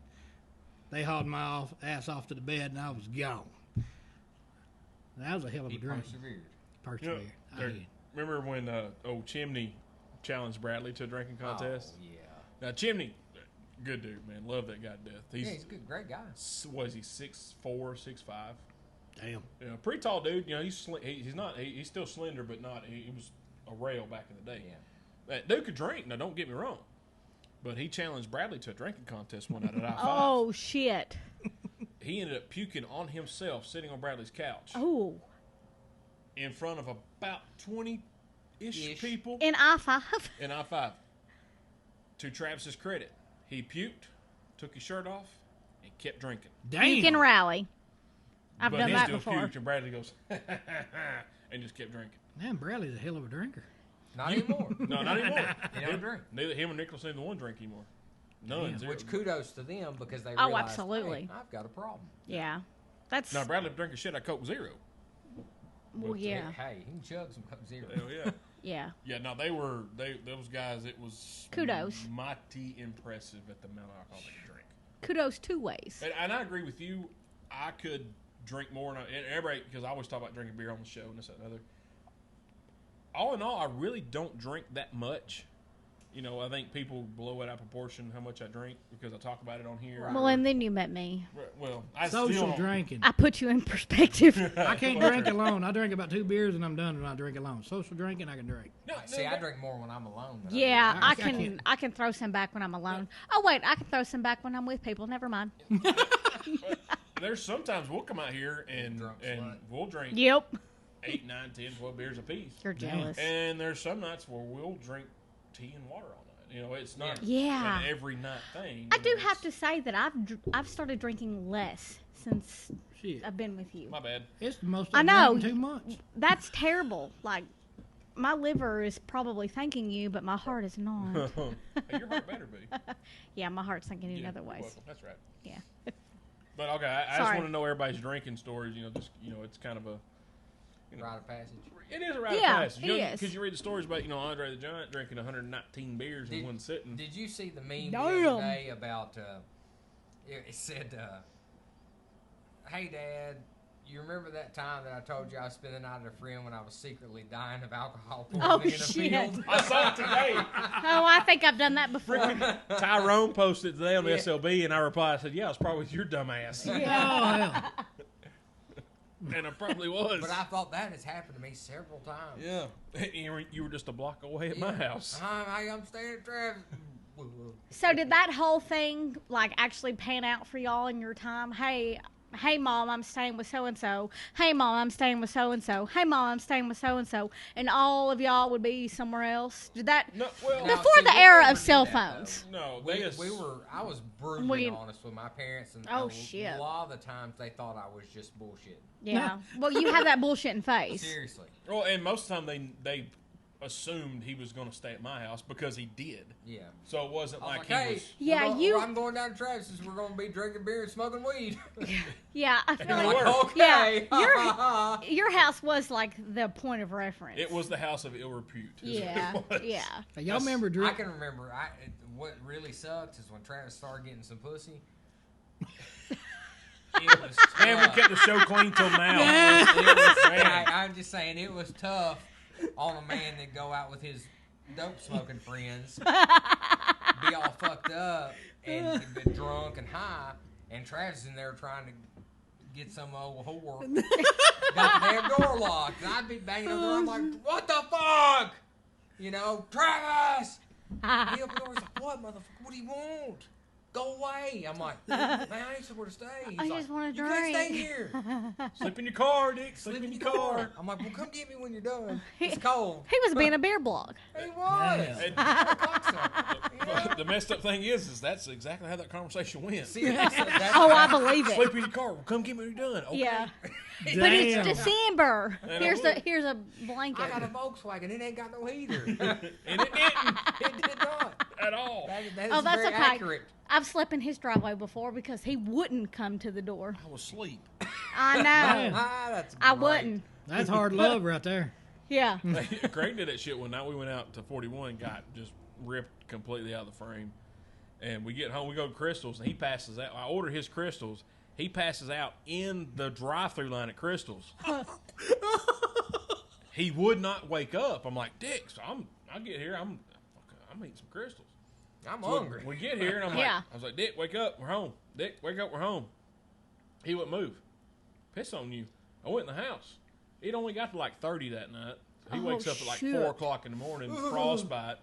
They hauled my ass off to the bed, and I was gone. That was a hell of a He drink. persevered. You know, Persevered. I there- did. remember when old Chimney challenged Bradley to a drinking contest? Oh, yeah. Now Chimney, good dude, man. Love that guy to death. Yeah, he's a good, great guy. Was he 6'4", 6'5"? Damn. You know, pretty tall dude. You know, he's he's still slender, but not. He was a rail back in the day. Yeah. That dude could drink. Now, don't get me wrong, but he challenged Bradley to a drinking contest one night at I-5. Oh shit. He ended up puking on himself, sitting on Bradley's couch Oh. in front of about 20-ish people In I-5. in I-5. To Travis's credit, he puked, took his shirt off, and kept drinking. Damn. You can rally. I've But done he that still before. puked, and Bradley goes, and just kept drinking. Man, Bradley's a hell of a drinker. Not anymore. No, not anymore. He don't drink. Neither him or Nicholas ain't the one drink anymore. None. Damn. Zero. Which kudos to them because they Oh, realized, absolutely. hey, I've got a problem. Yeah. That's Now Bradley drinking shit I Coke Zero. well, yeah. Hey, he can chug some Coke Zero. Hell yeah. Yeah. Yeah, no, those guys, it was Kudos. mighty impressive at the amount of alcohol they could drink. Kudos two ways. And I agree with you. I could drink more, and everybody, because I always talk about drinking beer on the show and this that, and other. All in all, I really don't drink that much. You know, I think people blow it out of proportion how much I drink because I talk about it on here. Well, and then you met me. Well, I Social still don't- drinking. I put you in perspective. I can't drink alone. I drink about 2 beers and I'm done when I drink alone. Social drinking, I can drink. No, See, no, I drink more when I'm alone. than I do Yeah, when I I can. can't. I can throw some back when I'm alone. Oh wait, I can throw some back when I'm with people. Never mind. There's sometimes we'll come out here and Drunk and slut. we'll drink Yep. 8, 9, 10, 12 beers apiece. You're Damn. jealous. And there's some nights where we'll drink tea and water all night. You know, it's not Yeah. an every night thing. I you do know, have it's- to say that I've started drinking less since Shit. I've been with you. My bad. It's the most I I've know. drank in 2 months. That's terrible. Like my liver is probably thanking you, but my heart is not. Hey, your heart better be. Yeah, my heart's thanking you in Yeah, other you're ways. welcome. That's right. Yeah. But okay, I just Sorry. want to know everybody's drinking stories. You know, just it's kind of a. Rite of passage. It is a rite Yeah, of passage. it is. Because you read the stories about Andre the Giant drinking 119 beers in one sitting. Did you see the meme the Damn. other day about? It said, "Hey, Dad, you remember that time that I told you I spent the night at a friend when I was secretly dying of alcohol poisoning Oh, in a shit. field?" I saw it today. Oh, I think I've done that before. Tyrone posted it today on the Yeah. SLB, and I replied, I said, "Yeah, it's probably with your dumb ass," Oh, hell. and it probably was. But I thought that has happened to me several times. Yeah, you were just a block away at my house. I'm staying at Travis. So did that whole thing like actually pan out for y'all in your time? Hey, Mom, I'm staying with so and so. Hey, Mom, I'm staying with so and so. Hey, Mom, I'm staying with so and so, and all of y'all would be somewhere else. Did that No, well, Now, before see, the we era never of did cell that, though. phones? no, I was brutally We- honest with my parents, and Oh, a shit. lot of the times they thought I was just bullshit. Yeah. Well, you have that bullshitting face. Seriously. Well, and most of the time they assumed he was going to stay at my house because he did. Yeah. So it wasn't I was like, like, he hey, was. Yeah, I'm going down to Travis's. We're going to be drinking beer and smoking weed. Yeah, I feel And like we were. Okay. Yeah, your house was like the point of reference. It was the house of ill repute. is what Yeah, it was. yeah. Hey, y'all remember I drink? can remember. What really sucked is when Travis started getting some pussy. It was tough. Man, we kept the show clean till now. I'm just saying, it was tough on a man that go out with his dope smoking friends, be all fucked up and be drunk and high, and Travis in there trying to get some old whore. Got the damn door locked, and I'd be banging on the door. I'm like, "What the fuck?" You know, Travis. He opened the door. He's like, "What, motherfucker? What do you want? Go away." I'm like, "Man, I ain't somewhere to stay." He's I like, just wanna "You can't stay drink." here. Sleep in your car, Dick. Sleep in your car. I'm like, "Well, come get me when you're done. It's cold." He was being a beer blog. He was. Yeah. And Cocksucker. the messed up thing is that's exactly how that conversation went. See, that's Oh, I believe Sleep it. in your car. Well, come get me when you're done. Okay. Yeah, Damn. but it's December. And Here's I here's a I blanket. got a Volkswagen. It ain't got no heater. And it didn't It did not. at all. That is Oh, that's very okay. accurate. I've slept in his driveway before because he wouldn't come to the door. I was asleep. I know. That's I great. wouldn't. That's hard love right there. Yeah. Craig did that shit one night. We went out to 41, got just ripped completely out of the frame. And we get home, we go to Crystal's, and he passes out. I order his Crystal's. He passes out in the drive-through line at Crystal's. He would not wake up. I'm like, Dick, so I get here, I'm eating some Crystals. I'm So hungry. we get here, and I'm Yeah. like, I was like, Dick, wake up, we're home. Dick, wake up, we're home. He wouldn't move. Piss on you. I went in the house. He'd only got to like 30 that night. He Oh, wakes up at like shit. 4 o'clock in the morning, frostbite.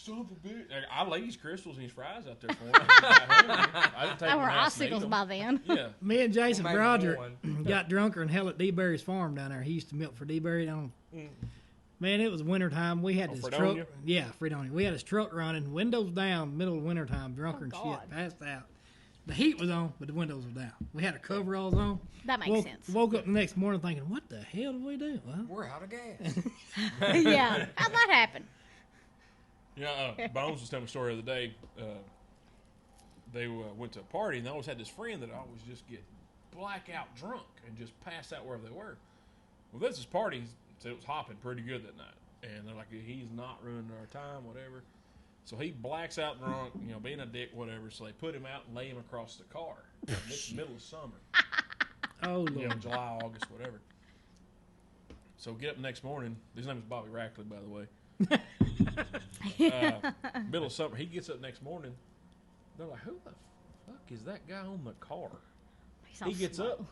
Son of a bitch. I laid his crystals and his fries out there for him. I didn't take There him were out and eat icicles them. by then. Yeah. Me and Jason We'll make Roger one. got drunker and hell at D-Berry's farm down there. He used to milk for D-Berry down. Man, it was wintertime. We had Oh, this Fredonia? truck. Yeah, Fredonia. We had this truck running, windows down, middle of wintertime, drunker and God. shit, passed out. The heat was on, but the windows were down. We had our coveralls on. That makes woke, sense. Woke up the next morning thinking, what the hell did we do? Well, We're out of gas. Yeah. How'd that happen? Yeah, Bones was telling me a story the other day. They went to a party, and they always had this friend that always just get blackout drunk and just pass out wherever they were. Well, this is party, so it was hopping pretty good that night. And they're like, he's not ruining our time, whatever. So he blacks out drunk, being a dick, whatever. So they put him out and lay him across the car. It's the middle of summer. oh, Lord. July, August, whatever. So get up the next morning. His name is Bobby Rackley, by the way. Middle of summer. He gets up next morning. They're like, who the fuck is that guy on the car? He gets up.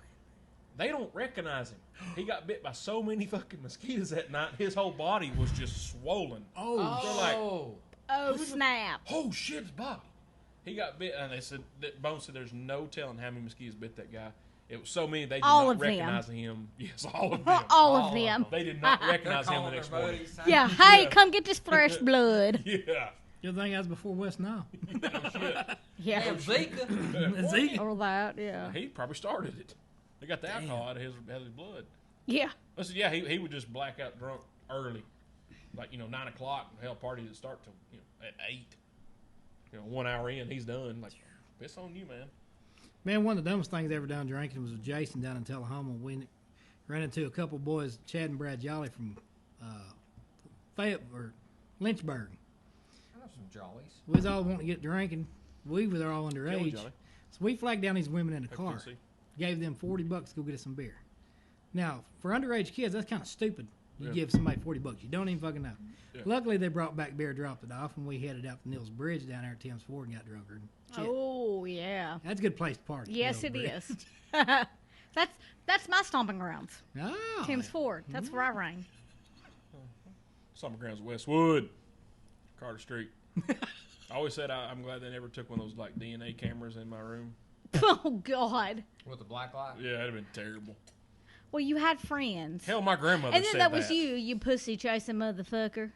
They don't recognize him. He got bit by so many fucking mosquitoes that night. His whole body was just swollen. Oh, They're like, Oh, snap. oh shit, it's Bobby. He got bit, and they said that Bones said there's no telling how many mosquitoes bit that guy. It was so many they did All not of them. recognize him. Yes, all of them. All of them. They did not recognize him the Calling next their morning. buddies. Yeah. Hey, come get this fresh blood. Yeah. Good thing I was before West Nile. Yeah. Damn, Zika. Zeke. Or that, yeah. He probably started it. They got the alcohol out of his blood. Yeah. I said, yeah, he would just black out drunk early. Like, 9 o'clock. Hell, party would start till, at 8. 1 hour in, he's done. Like, piss on you, man. Man, one of the dumbest things I ever done drinking was with Jason down in Tullahoma. We ran into a couple boys, Chad and Brad Jolly from Fayette or Lynchburg. I know some jollies. We was all wanting to get drinking. We were all Jelly underage. Jolly. So we flagged down these women in a car. FTC. Gave them $40 to go get us some beer. Now, for underage kids, that's kind of stupid. You Yeah. give somebody $40. You don't even fucking know. Yeah. Luckily, they brought back beer, dropped it off, and we headed out to Nils Bridge down there at Tim's Ford and got drunker. And shit. Oh, yeah. That's a good place to party. Yes, Nils it Bridge. is. That's my stomping grounds. Oh, Tim's Ford. That's where I rang. Summer grounds Westwood. Carter Street. I always said I'm glad they never took one of those like DNA cameras in my room. Oh, God. With the black light. Yeah, that'd have been terrible. Well, you had friends. Hell, my grandmother And then said that was you pussy chasing motherfucker.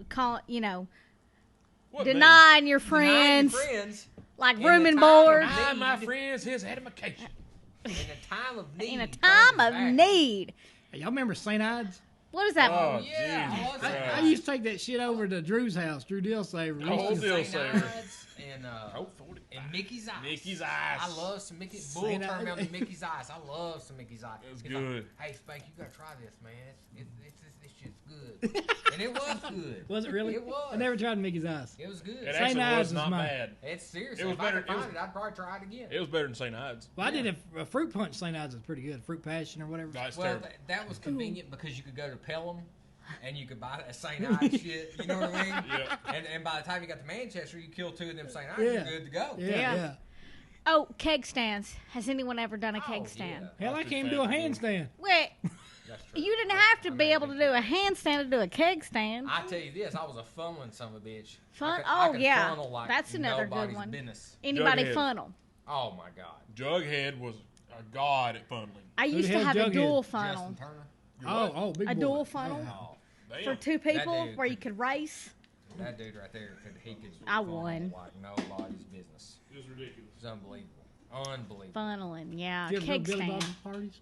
Call, What, me? denying your Denying friends, your friends like in room the and time of board. Deny my need. friends his edification. In a time of need. In a brings time us of back. need. Hey, y'all remember St. Ides? What is that? Oh, Yeah, Jesus what's that? Christ. I used to take that shit over to Drew's house, Drew Dillsaver. Oh, We used to- Dill St. Saver. Ides and Oh, 40. and Mickey's Ice. Mickey's Ice. I love some Mickey. Bull St. turned me on Ides. to Mickey's Ice. I love some Mickey's Ice. It was He's good. Like, hey Spank, you gotta try this, man. This shit's good. And it was good. Was it really? It was. I never tried Mickey's Ice. It was good. It St. actually Ides was is not mine. bad. It's serious. It was If better- I could it was- find it, I'd probably try it again. It was better than St. Ides. Well, I did a fruit punch St. Ides was pretty good. Fruit passion or whatever. That's Well, terrible. that was convenient because you could go to Pelham and you could buy a St. Ides shit. You know what I mean? Yeah. And by the time you got to Manchester, you kill 2 of them St. Ides, Yeah. you're good to go. Yeah, Yeah. yeah. Oh, keg stands. Has anyone ever done a keg Oh, stand? yeah. Hell, I Too can't even do a fat to do handstand. Wait, That's true. you didn't have to I'm be not able to a do big a handstand to do a keg stand. I tell you this, I was a funneling son of a bitch. Fun- I oh, could yeah. funnel like That's another good nobody's one. business. Anybody Jughead. funnel? Oh my God. Jughead was a god at funneling. I Who used the to hell's have a Jughead? dual Justin funnel. Turner. Oh, big A boy. dual funnel Oh, Damn. for 2 people dude where you could- could race. that dude right there, he could I funnel won. like nobody's business. It was ridiculous. It's unbelievable. Unbelievable. Funneling, yeah. Did you ever Keg go to Billy stand. Bob's parties?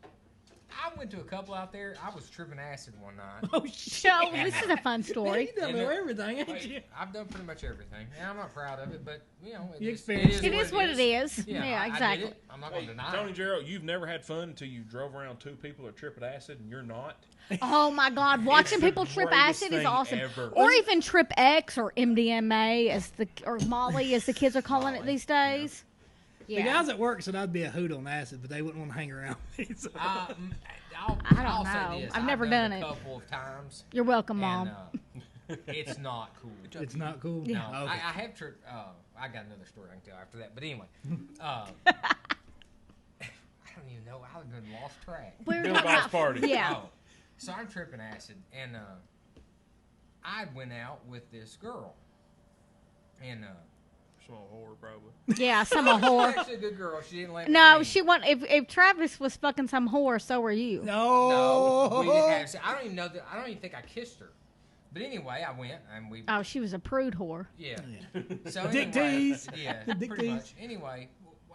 I went to a couple out there. I was tripping acid one night. Oh, shit. So, this is a fun story. You done And know it- everything, ain't you? Hey, I've done pretty much everything. And I'm not proud of it, but You it experienced It is what it is. Yeah, Yeah, I did exactly. it. I'm not Hey, going to deny Tony it. Gerald, you've never had fun until you drove around 2 people that are tripping acid and you're not. Oh my God, watching It's the people trip greatest acid is thing awesome. ever. Or even trip X or MDMA or Molly as the kids are calling it these days. The Yeah. guys at work said I'd be a hoot on acid, but they wouldn't want to hang around me. So. I'll I don't I'll know. Say this. I've never done it it. a couple of times. You're welcome, And, Mom. It's not cool. It's not cool. No, Okay. I have tripped. I got another story I can tell after that. But anyway, I don't even know. I've been lost track. We were Billy talking Bob's about- party. Yeah. Oh, so I'm tripping acid, and I went out with this girl, and Small whore, probably. Yeah, some she's whore. actually a good girl. She didn't let me. No, leave. she want if Travis was fucking some whore, so were you. No, we didn't have. I don't even know that. I don't even think I kissed her. But anyway, I went and we. Oh, she was a prude whore. Yeah. So Dick anyway, tease. yeah, Dick pretty tease. much. Anyway,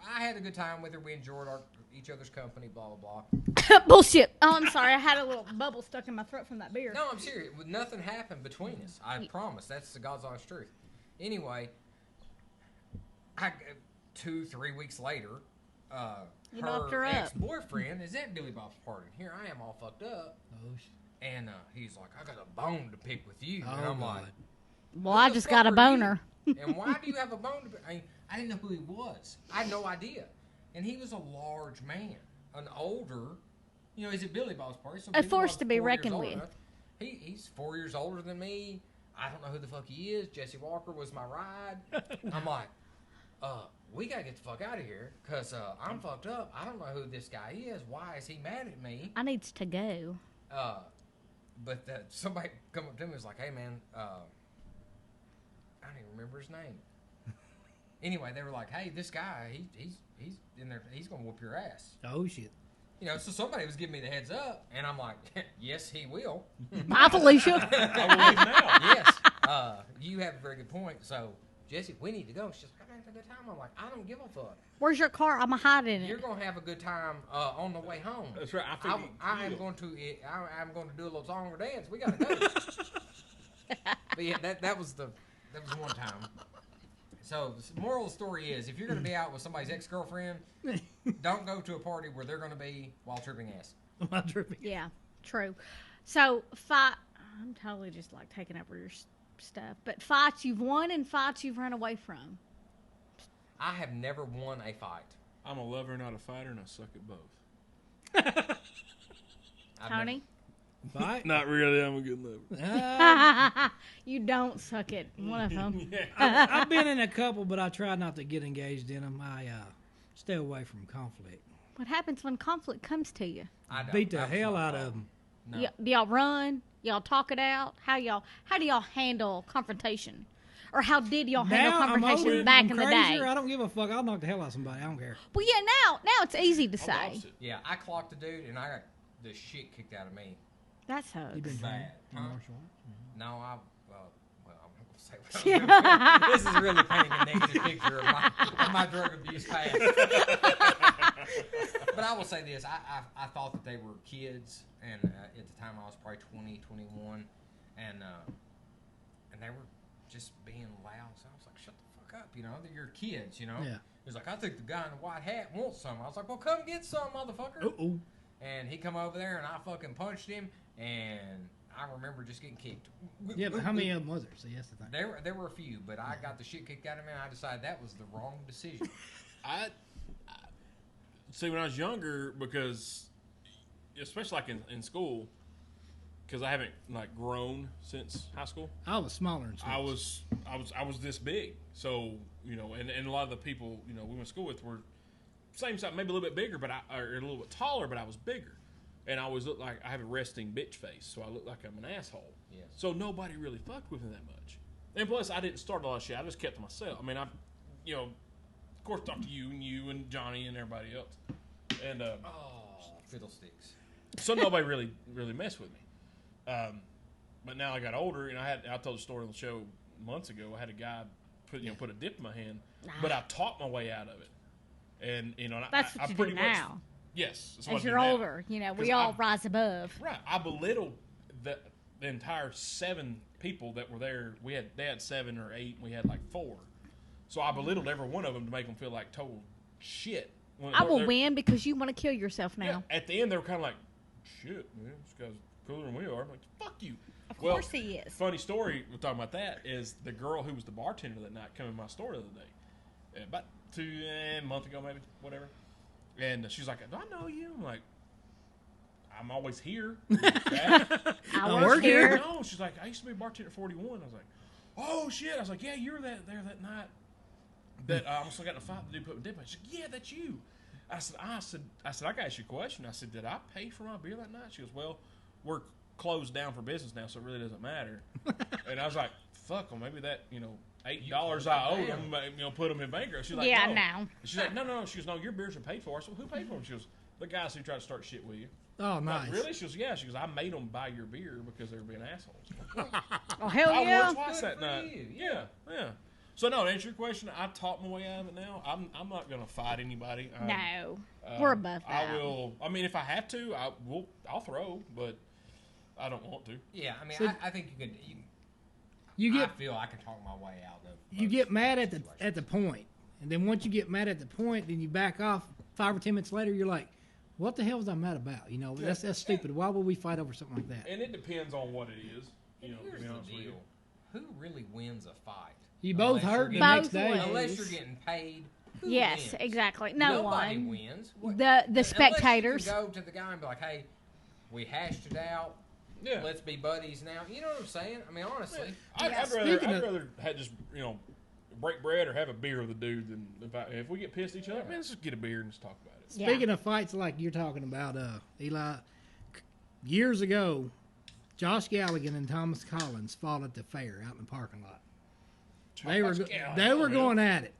I had a good time with her. We enjoyed each other's company. Blah blah blah. Bullshit. Oh, I'm sorry. I had a little bubble stuck in my throat from that beer. No, I'm serious. Nothing happened between us. I promise. That's the God's honest truth. Anyway, 2-3 weeks later, You knocked her up. ex-boyfriend is at Billy Bob's party. Here I am, all fucked up, Oh, shit. and he's like, "I got a bone to pick with you," and Oh, I'm like, God. Well, I the just got a fuck are you? boner. "And why do you have a bone to pick?" I didn't know who he was. I had no idea, and he was a large man, an older. You know, he's at Billy Bob's party, so A Billy force Bob's to be 4 years reckoned older with. than us. He's 4 years older than me. I don't know who the fuck he is. Jesse Walker was my ride. I'm like, we gotta get the fuck out of here because I'm fucked up. I don't know who this guy is. Why is he mad at me? I needs to go. But somebody come up to me and was like, "Hey man, I don't even remember his name." Anyway, they were like, "Hey, this guy, he's in there. He's gonna whoop your ass." Oh, shit. You know, so somebody was giving me the heads up, and I'm like, "Yes, he will." Bye, Felicia. I will leave now. Yes, you have a very good point. So, Jesse, we need to go. She's like, "I'm having a good time." I'm like, "I don't give a fuck. Where's your car? I'm gonna hide in You're it. gonna have a good time on the way home." That's right. I am going to. I'm going to do a little song or dance. We gotta go. But yeah, that was one time. So the moral of the story is, if you're gonna be out with somebody's ex-girlfriend, don't go to a party where they're gonna be while tripping ass. My tripping. Yeah, true. So fight. I'm totally just like taking over your stuff. But fights you've won and fights you've run away from. I have never won a fight. I'm a lover, not a fighter, and I suck at both. I've Tony, Fight? Not really. I'm a good lover. you don't suck at one of them. I've been in a couple, but I try not to get engaged in them. I stay away from conflict. What happens when conflict comes to you? I don't. Beat the That was hell my out of problem. them. No. Do y'all run? Y'all talk it out? How do y'all handle confrontation? Or how did y'all handle Now I'm confrontation over it. back I'm in the crazier. day? I don't give a fuck. I'll knock the hell out of somebody. I don't care. Well, yeah, now it's easy to I'm say. opposite. Yeah, I clocked a dude and I got the shit kicked out of me. That You been sucks. trained Bad. in Huh? martial arts? No, well, I'm not gonna say what I'm doing. This is really painting a negative picture of my drug abuse past. But I will say this: I thought that they were kids, and at the time I was probably 20, 21, and they were just being loud. So I was like, "Shut the fuck up!" You know, they're your kids. You know. Yeah. He was like, "I think the guy in the white hat wants some." I was like, "Well, come get some, motherfucker." Uh-oh. And he come over there, and I fucking punched him, and I remember just getting kicked. Yeah, but how many of them was there? See, that's the thing. There were a few, but I got the shit kicked out of me, and I decided that was the wrong decision. I see when I was younger, because especially like in school, because I haven't like grown since high school. I was smaller in school. I was this big, so you know, and a lot of the people we went to school with were same size, maybe a little bit bigger, or a little bit taller, but I was bigger, and I always looked like I have a resting bitch face, so I look like I'm an asshole. Yes. So nobody really fucked with me that much, and plus I didn't start a lot of shit. I just kept to myself. I mean, of course, talked to you and Johnny and everybody else, and Oh, fiddlesticks. so nobody really messed with me. But now I got older, and I told the story on the show months ago. I had a guy put a dip in my hand, but I taught my way out of it. And That's I what you pretty do much, now. yes, that's what As I do you're now. older, we 'Cause all rise above. Right, I belittled the entire 7 people that were there. They had 7 or 8, and we had like 4. So I belittled every one of them to make them feel like total shit. When I will they're- win because you want to kill yourself Yeah, now. at the end, they were kind of like, shit, man, this guy's cooler than we are. I'm like, fuck you. Of course he is. Funny story, we're talking about that, is the girl who was the bartender that night came in my store the other day. About a month ago, maybe, whatever. And she's like, do I know you? I'm like, I'm always here. I work work here. here. No, she's like, I used to be a bartender at 41. I was like, oh shit. I was like, yeah, you were there that night that I almost got in a fight. The dude put me dead. She's like, yeah, that's you. I said, I can ask you a question. I said, did I pay for my beer that night? She goes, well, we're closed down for business now, so it really doesn't matter. And I was like, fuck them. Maybe that, $8 I owe them, put them in bankrupt. She's like, Yeah, no. no. She's like, no. She goes, no, your beers are paid for. I said, who paid for them? She goes, the guys who tried to start shit with you. Oh, I'm nice. like, really? She goes, yeah. She goes, I made them buy your beer because they were being assholes. Oh, hell I yeah. worked twice that Good for night. you, Yeah. So no, to answer your question, I talked my way out of it now. I'm not gonna fight anybody. No. We're above that. I will. I mean, if I have to, I'll throw, but I don't want to. Yeah, I mean, So- I think you can. You get I feel I can talk my way out of. you most get mad at situations. the point, and then once you get mad at the point, then you back off. 5 or 10 minutes later, you're like, "What the hell was I mad about?" That's stupid. Why would we fight over something like that? And it depends on what it is. And To here's be the honest with you. deal: who really wins a fight? You both Unless hurt you're the getting- next Both day. wins. Unless you're getting paid. Who Yes, wins? exactly. No Nobody one. wins. The spectators. Unless you can go to the guy and be like, "Hey, we hashed it out. Yeah. Let's be buddies now." You know what I'm saying? I mean, honestly. I'd Yeah, rather speaking of- have just break bread or have a beer with a dude than if we get pissed at each other. Man, let's just get a beer and just talk about it. Yeah. Speaking of fights like you're talking about, Eli, years ago, Josh Galligan and Thomas Collins fought at the fair out in the parking lot. They were going at it.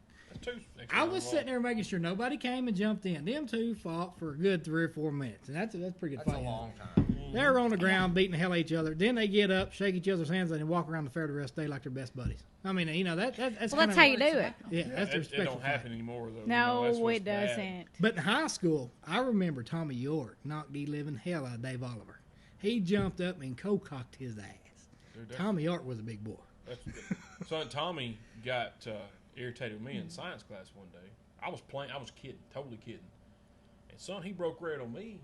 I was sitting there making sure nobody came and jumped in. Them two fought for a good 3 or 4 minutes, and that's pretty good That's a fight. long time. They were on the ground beating the hell out of each other. Then they get up, shake each other's hands, and then walk around the fair the rest of the day like they're best buddies. I mean, that's Well, kinda, that's how you do it. Yeah, that's the It respectful don't fight. happen anymore though. No, That's what's it bad. doesn't. But in high school, I remember Tommy York knocked the living hell out of Dave Oliver. He jumped up and co-cocked his ass. Dude, that's- Tommy York was a big boy. Son Tommy got irritated with me in science class one day. I was kidding, totally kidding. And son, he broke red on me.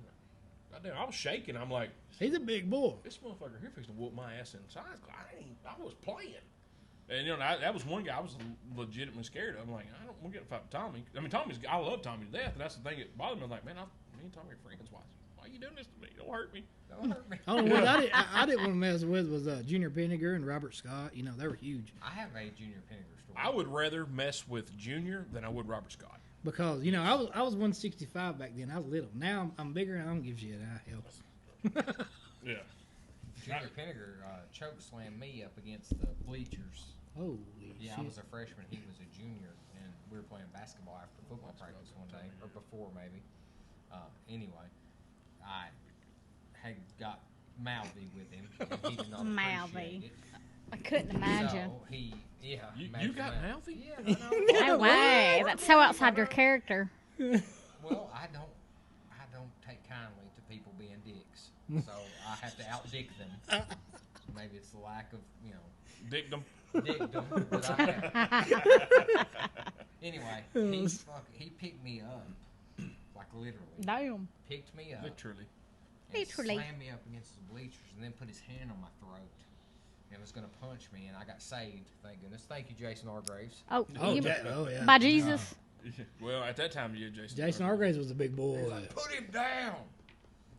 Goddamn, I was shaking. I'm like, He's a big boy. this motherfucker here fixing to whoop my ass in science class. I was playing. And that was one guy I was legitimately scared of. I'm like, I don't want to get in a fight with Tommy. I mean, I love Tommy to death, and that's the thing that bothered me. I'm like, man, me and Tommy are friends. Why are you doing this to me? Don't hurt me. Don't hurt me. Oh, what I didn't want to mess with was Junior Pinniger and Robert Scott. They were huge I have a Junior Pinniger story. I would rather mess with Junior than I would Robert Scott. because I was 165 back then. I was little. Now I'm bigger and I don't give a shit. Hell. Yeah. Junior Pinniger choke slammed me up against the bleachers. Holy Yeah, I shit! was a freshman. He was a junior, and we were playing basketball after football practice one day, or before maybe. Anyway, I had got mouthy with him, and he did not Mouthy. appreciate it. I couldn't imagine. So he, You made got him out. mouthy? Yeah, I know. No way. That's so outside your character. Well, I don't take kindly to people being dicks, so I have to out-dick them. Maybe it's the lack of, Dickdom. dickdom that I have. Anyway, he picked me up, like literally, Damn. picked me up, Literally. and Literally. slammed me up against the bleachers, and then put his hand on my throat, and was gonna punch me, and I got saved. Thank goodness. Thank you, Jason Hargraves. Oh, Yeah. by Jesus. Well, at that time, you Jason. Jason Hargraves was a big boy. He's like, put him down.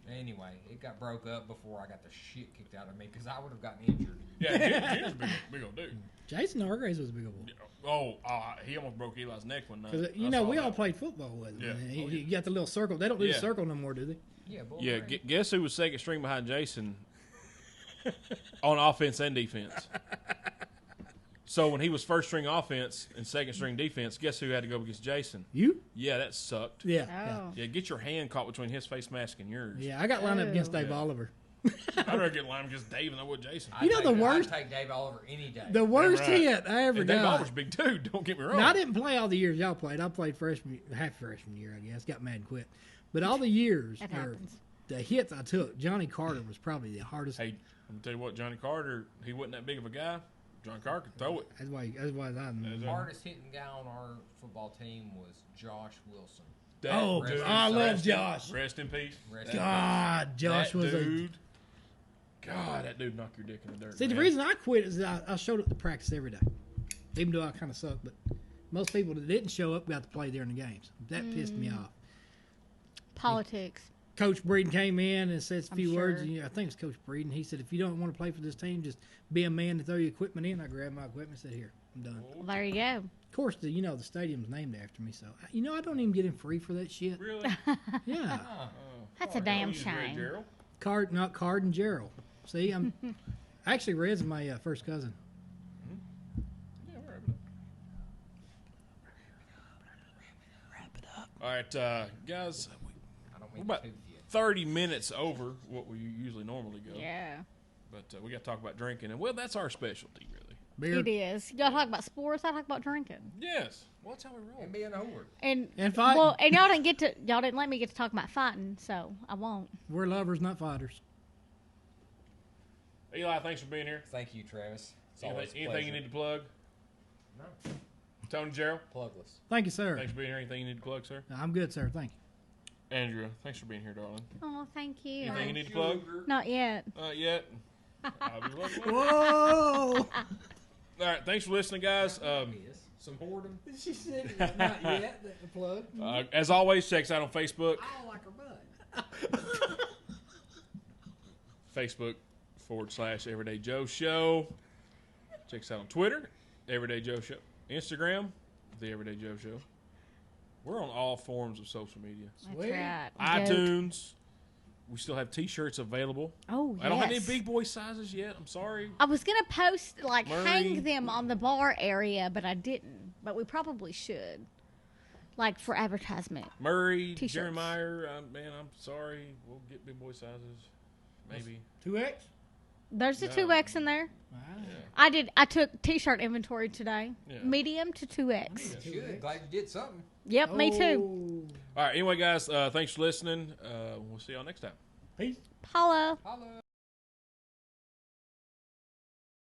Anyway, it got broke up before I got the shit kicked out of me because I would have gotten injured. Yeah, Junior's big old dude. Jason Hargraves was a big boy. Oh, he almost broke Eli's neck one night. Because I saw we all that. played football with him. Yeah. Man. He got the little circle. They don't do Yeah. the circle no more, do they? Yeah, boy. Yeah, guess who was second string behind Jason on offense and defense? So when he was first string offense and second string defense, guess who had to go against Jason? You? Yeah, that sucked. Yeah. Oh. Yeah, get your hand caught between his face mask and yours. Yeah, I got lined up against Dave Yeah. Oliver. I'd rather get lined against Dave than I would Jason. I'd the worst- I'd take Dave Oliver any day. The worst right. hit I ever And Dave got. Oliver's a big dude. Don't get me wrong. Now, I didn't play all the years y'all played. I played half freshman year, I guess. Got mad and quit. But all the years, That or happens. the hits I took, Johnny Carter was probably the hardest. Hey, I'm gonna tell you what, Johnny Carter, he wasn't that big of a guy. Johnny Carter could throw it. That's why I know. The hardest hitting guy on our football team was Josh Wilson. Oh, dude, I love rest in- Josh. Rest in peace. Rest in God, Josh that was dude. God, that dude knocked your dick in the dirt. See, the man. reason I quit is that I showed up to practice every day. Even though I kind of sucked, but most people that didn't show up got to play during the games. That pissed me off. Politics. Coach Breeden came in and said a I'm few words. sure. And, I think it's Coach Breeden. He said, if you don't want to play for this team, just be a man and throw your equipment in. I grabbed my equipment and said, here, I'm done. Well, there you go. Of course, the stadium's named after me, so I don't even get him free for that shit. Really? Yeah, That's a damn Use Red shame. Gerald. Card and Gerald. See, I'm actually Red's my first cousin. Yeah, we're wrapping up. All right, guys, I don't we're mean about to tooth you. 30 minutes over what we usually normally go. Yeah, But we got to talk about drinking, and well, that's our specialty, really. Beer it is. Y'all talk about sports. I talk about drinking. Yes. Well, that's how we roll. And being over. And fighting. well, and y'all didn't let me get to talk about fighting, so I won't. We're lovers, not fighters. Eli, thanks for being here. Thank you, Travis. It's always a Anything you pleasure. need to plug? No. Tony Gerald, Plugless. Thank you, sir. thanks for being here. Anything you need to plug, sir? I'm good, sir. Thank you. Andrea, thanks for being here, darling. Oh, thank you. Anything you need to plug? Not yet. Not yet. I'll be looking. Whoa! All right, thanks for listening, guys. Some boredom. She said not yet. The plug. As always, check us out on Facebook. I don't like her butt. Facebook.com/Everyday Joe Show. Check us out on Twitter, Everyday Joe Show. Instagram, The Everyday Joe Show. We're on all forms of social media. That's Sweet. right. iTunes. We still have T-shirts available. Oh, yes. I don't have any big boy sizes yet. I'm sorry. I was gonna post Murray. hang them on the bar area, but I didn't. But we probably should, like for advertisement. Murray, T-shirts. Jeremiah, man, I'm sorry. We'll get big boy sizes. Maybe. 2X? There's a No. 2X in there. Wow. I took T-shirt inventory today. Yeah. Medium to 2X. Good. Glad you did something. Yep, me too. Oh. All right. Anyway, guys, thanks for listening. We'll see y'all next time. Peace. Paula. Holla.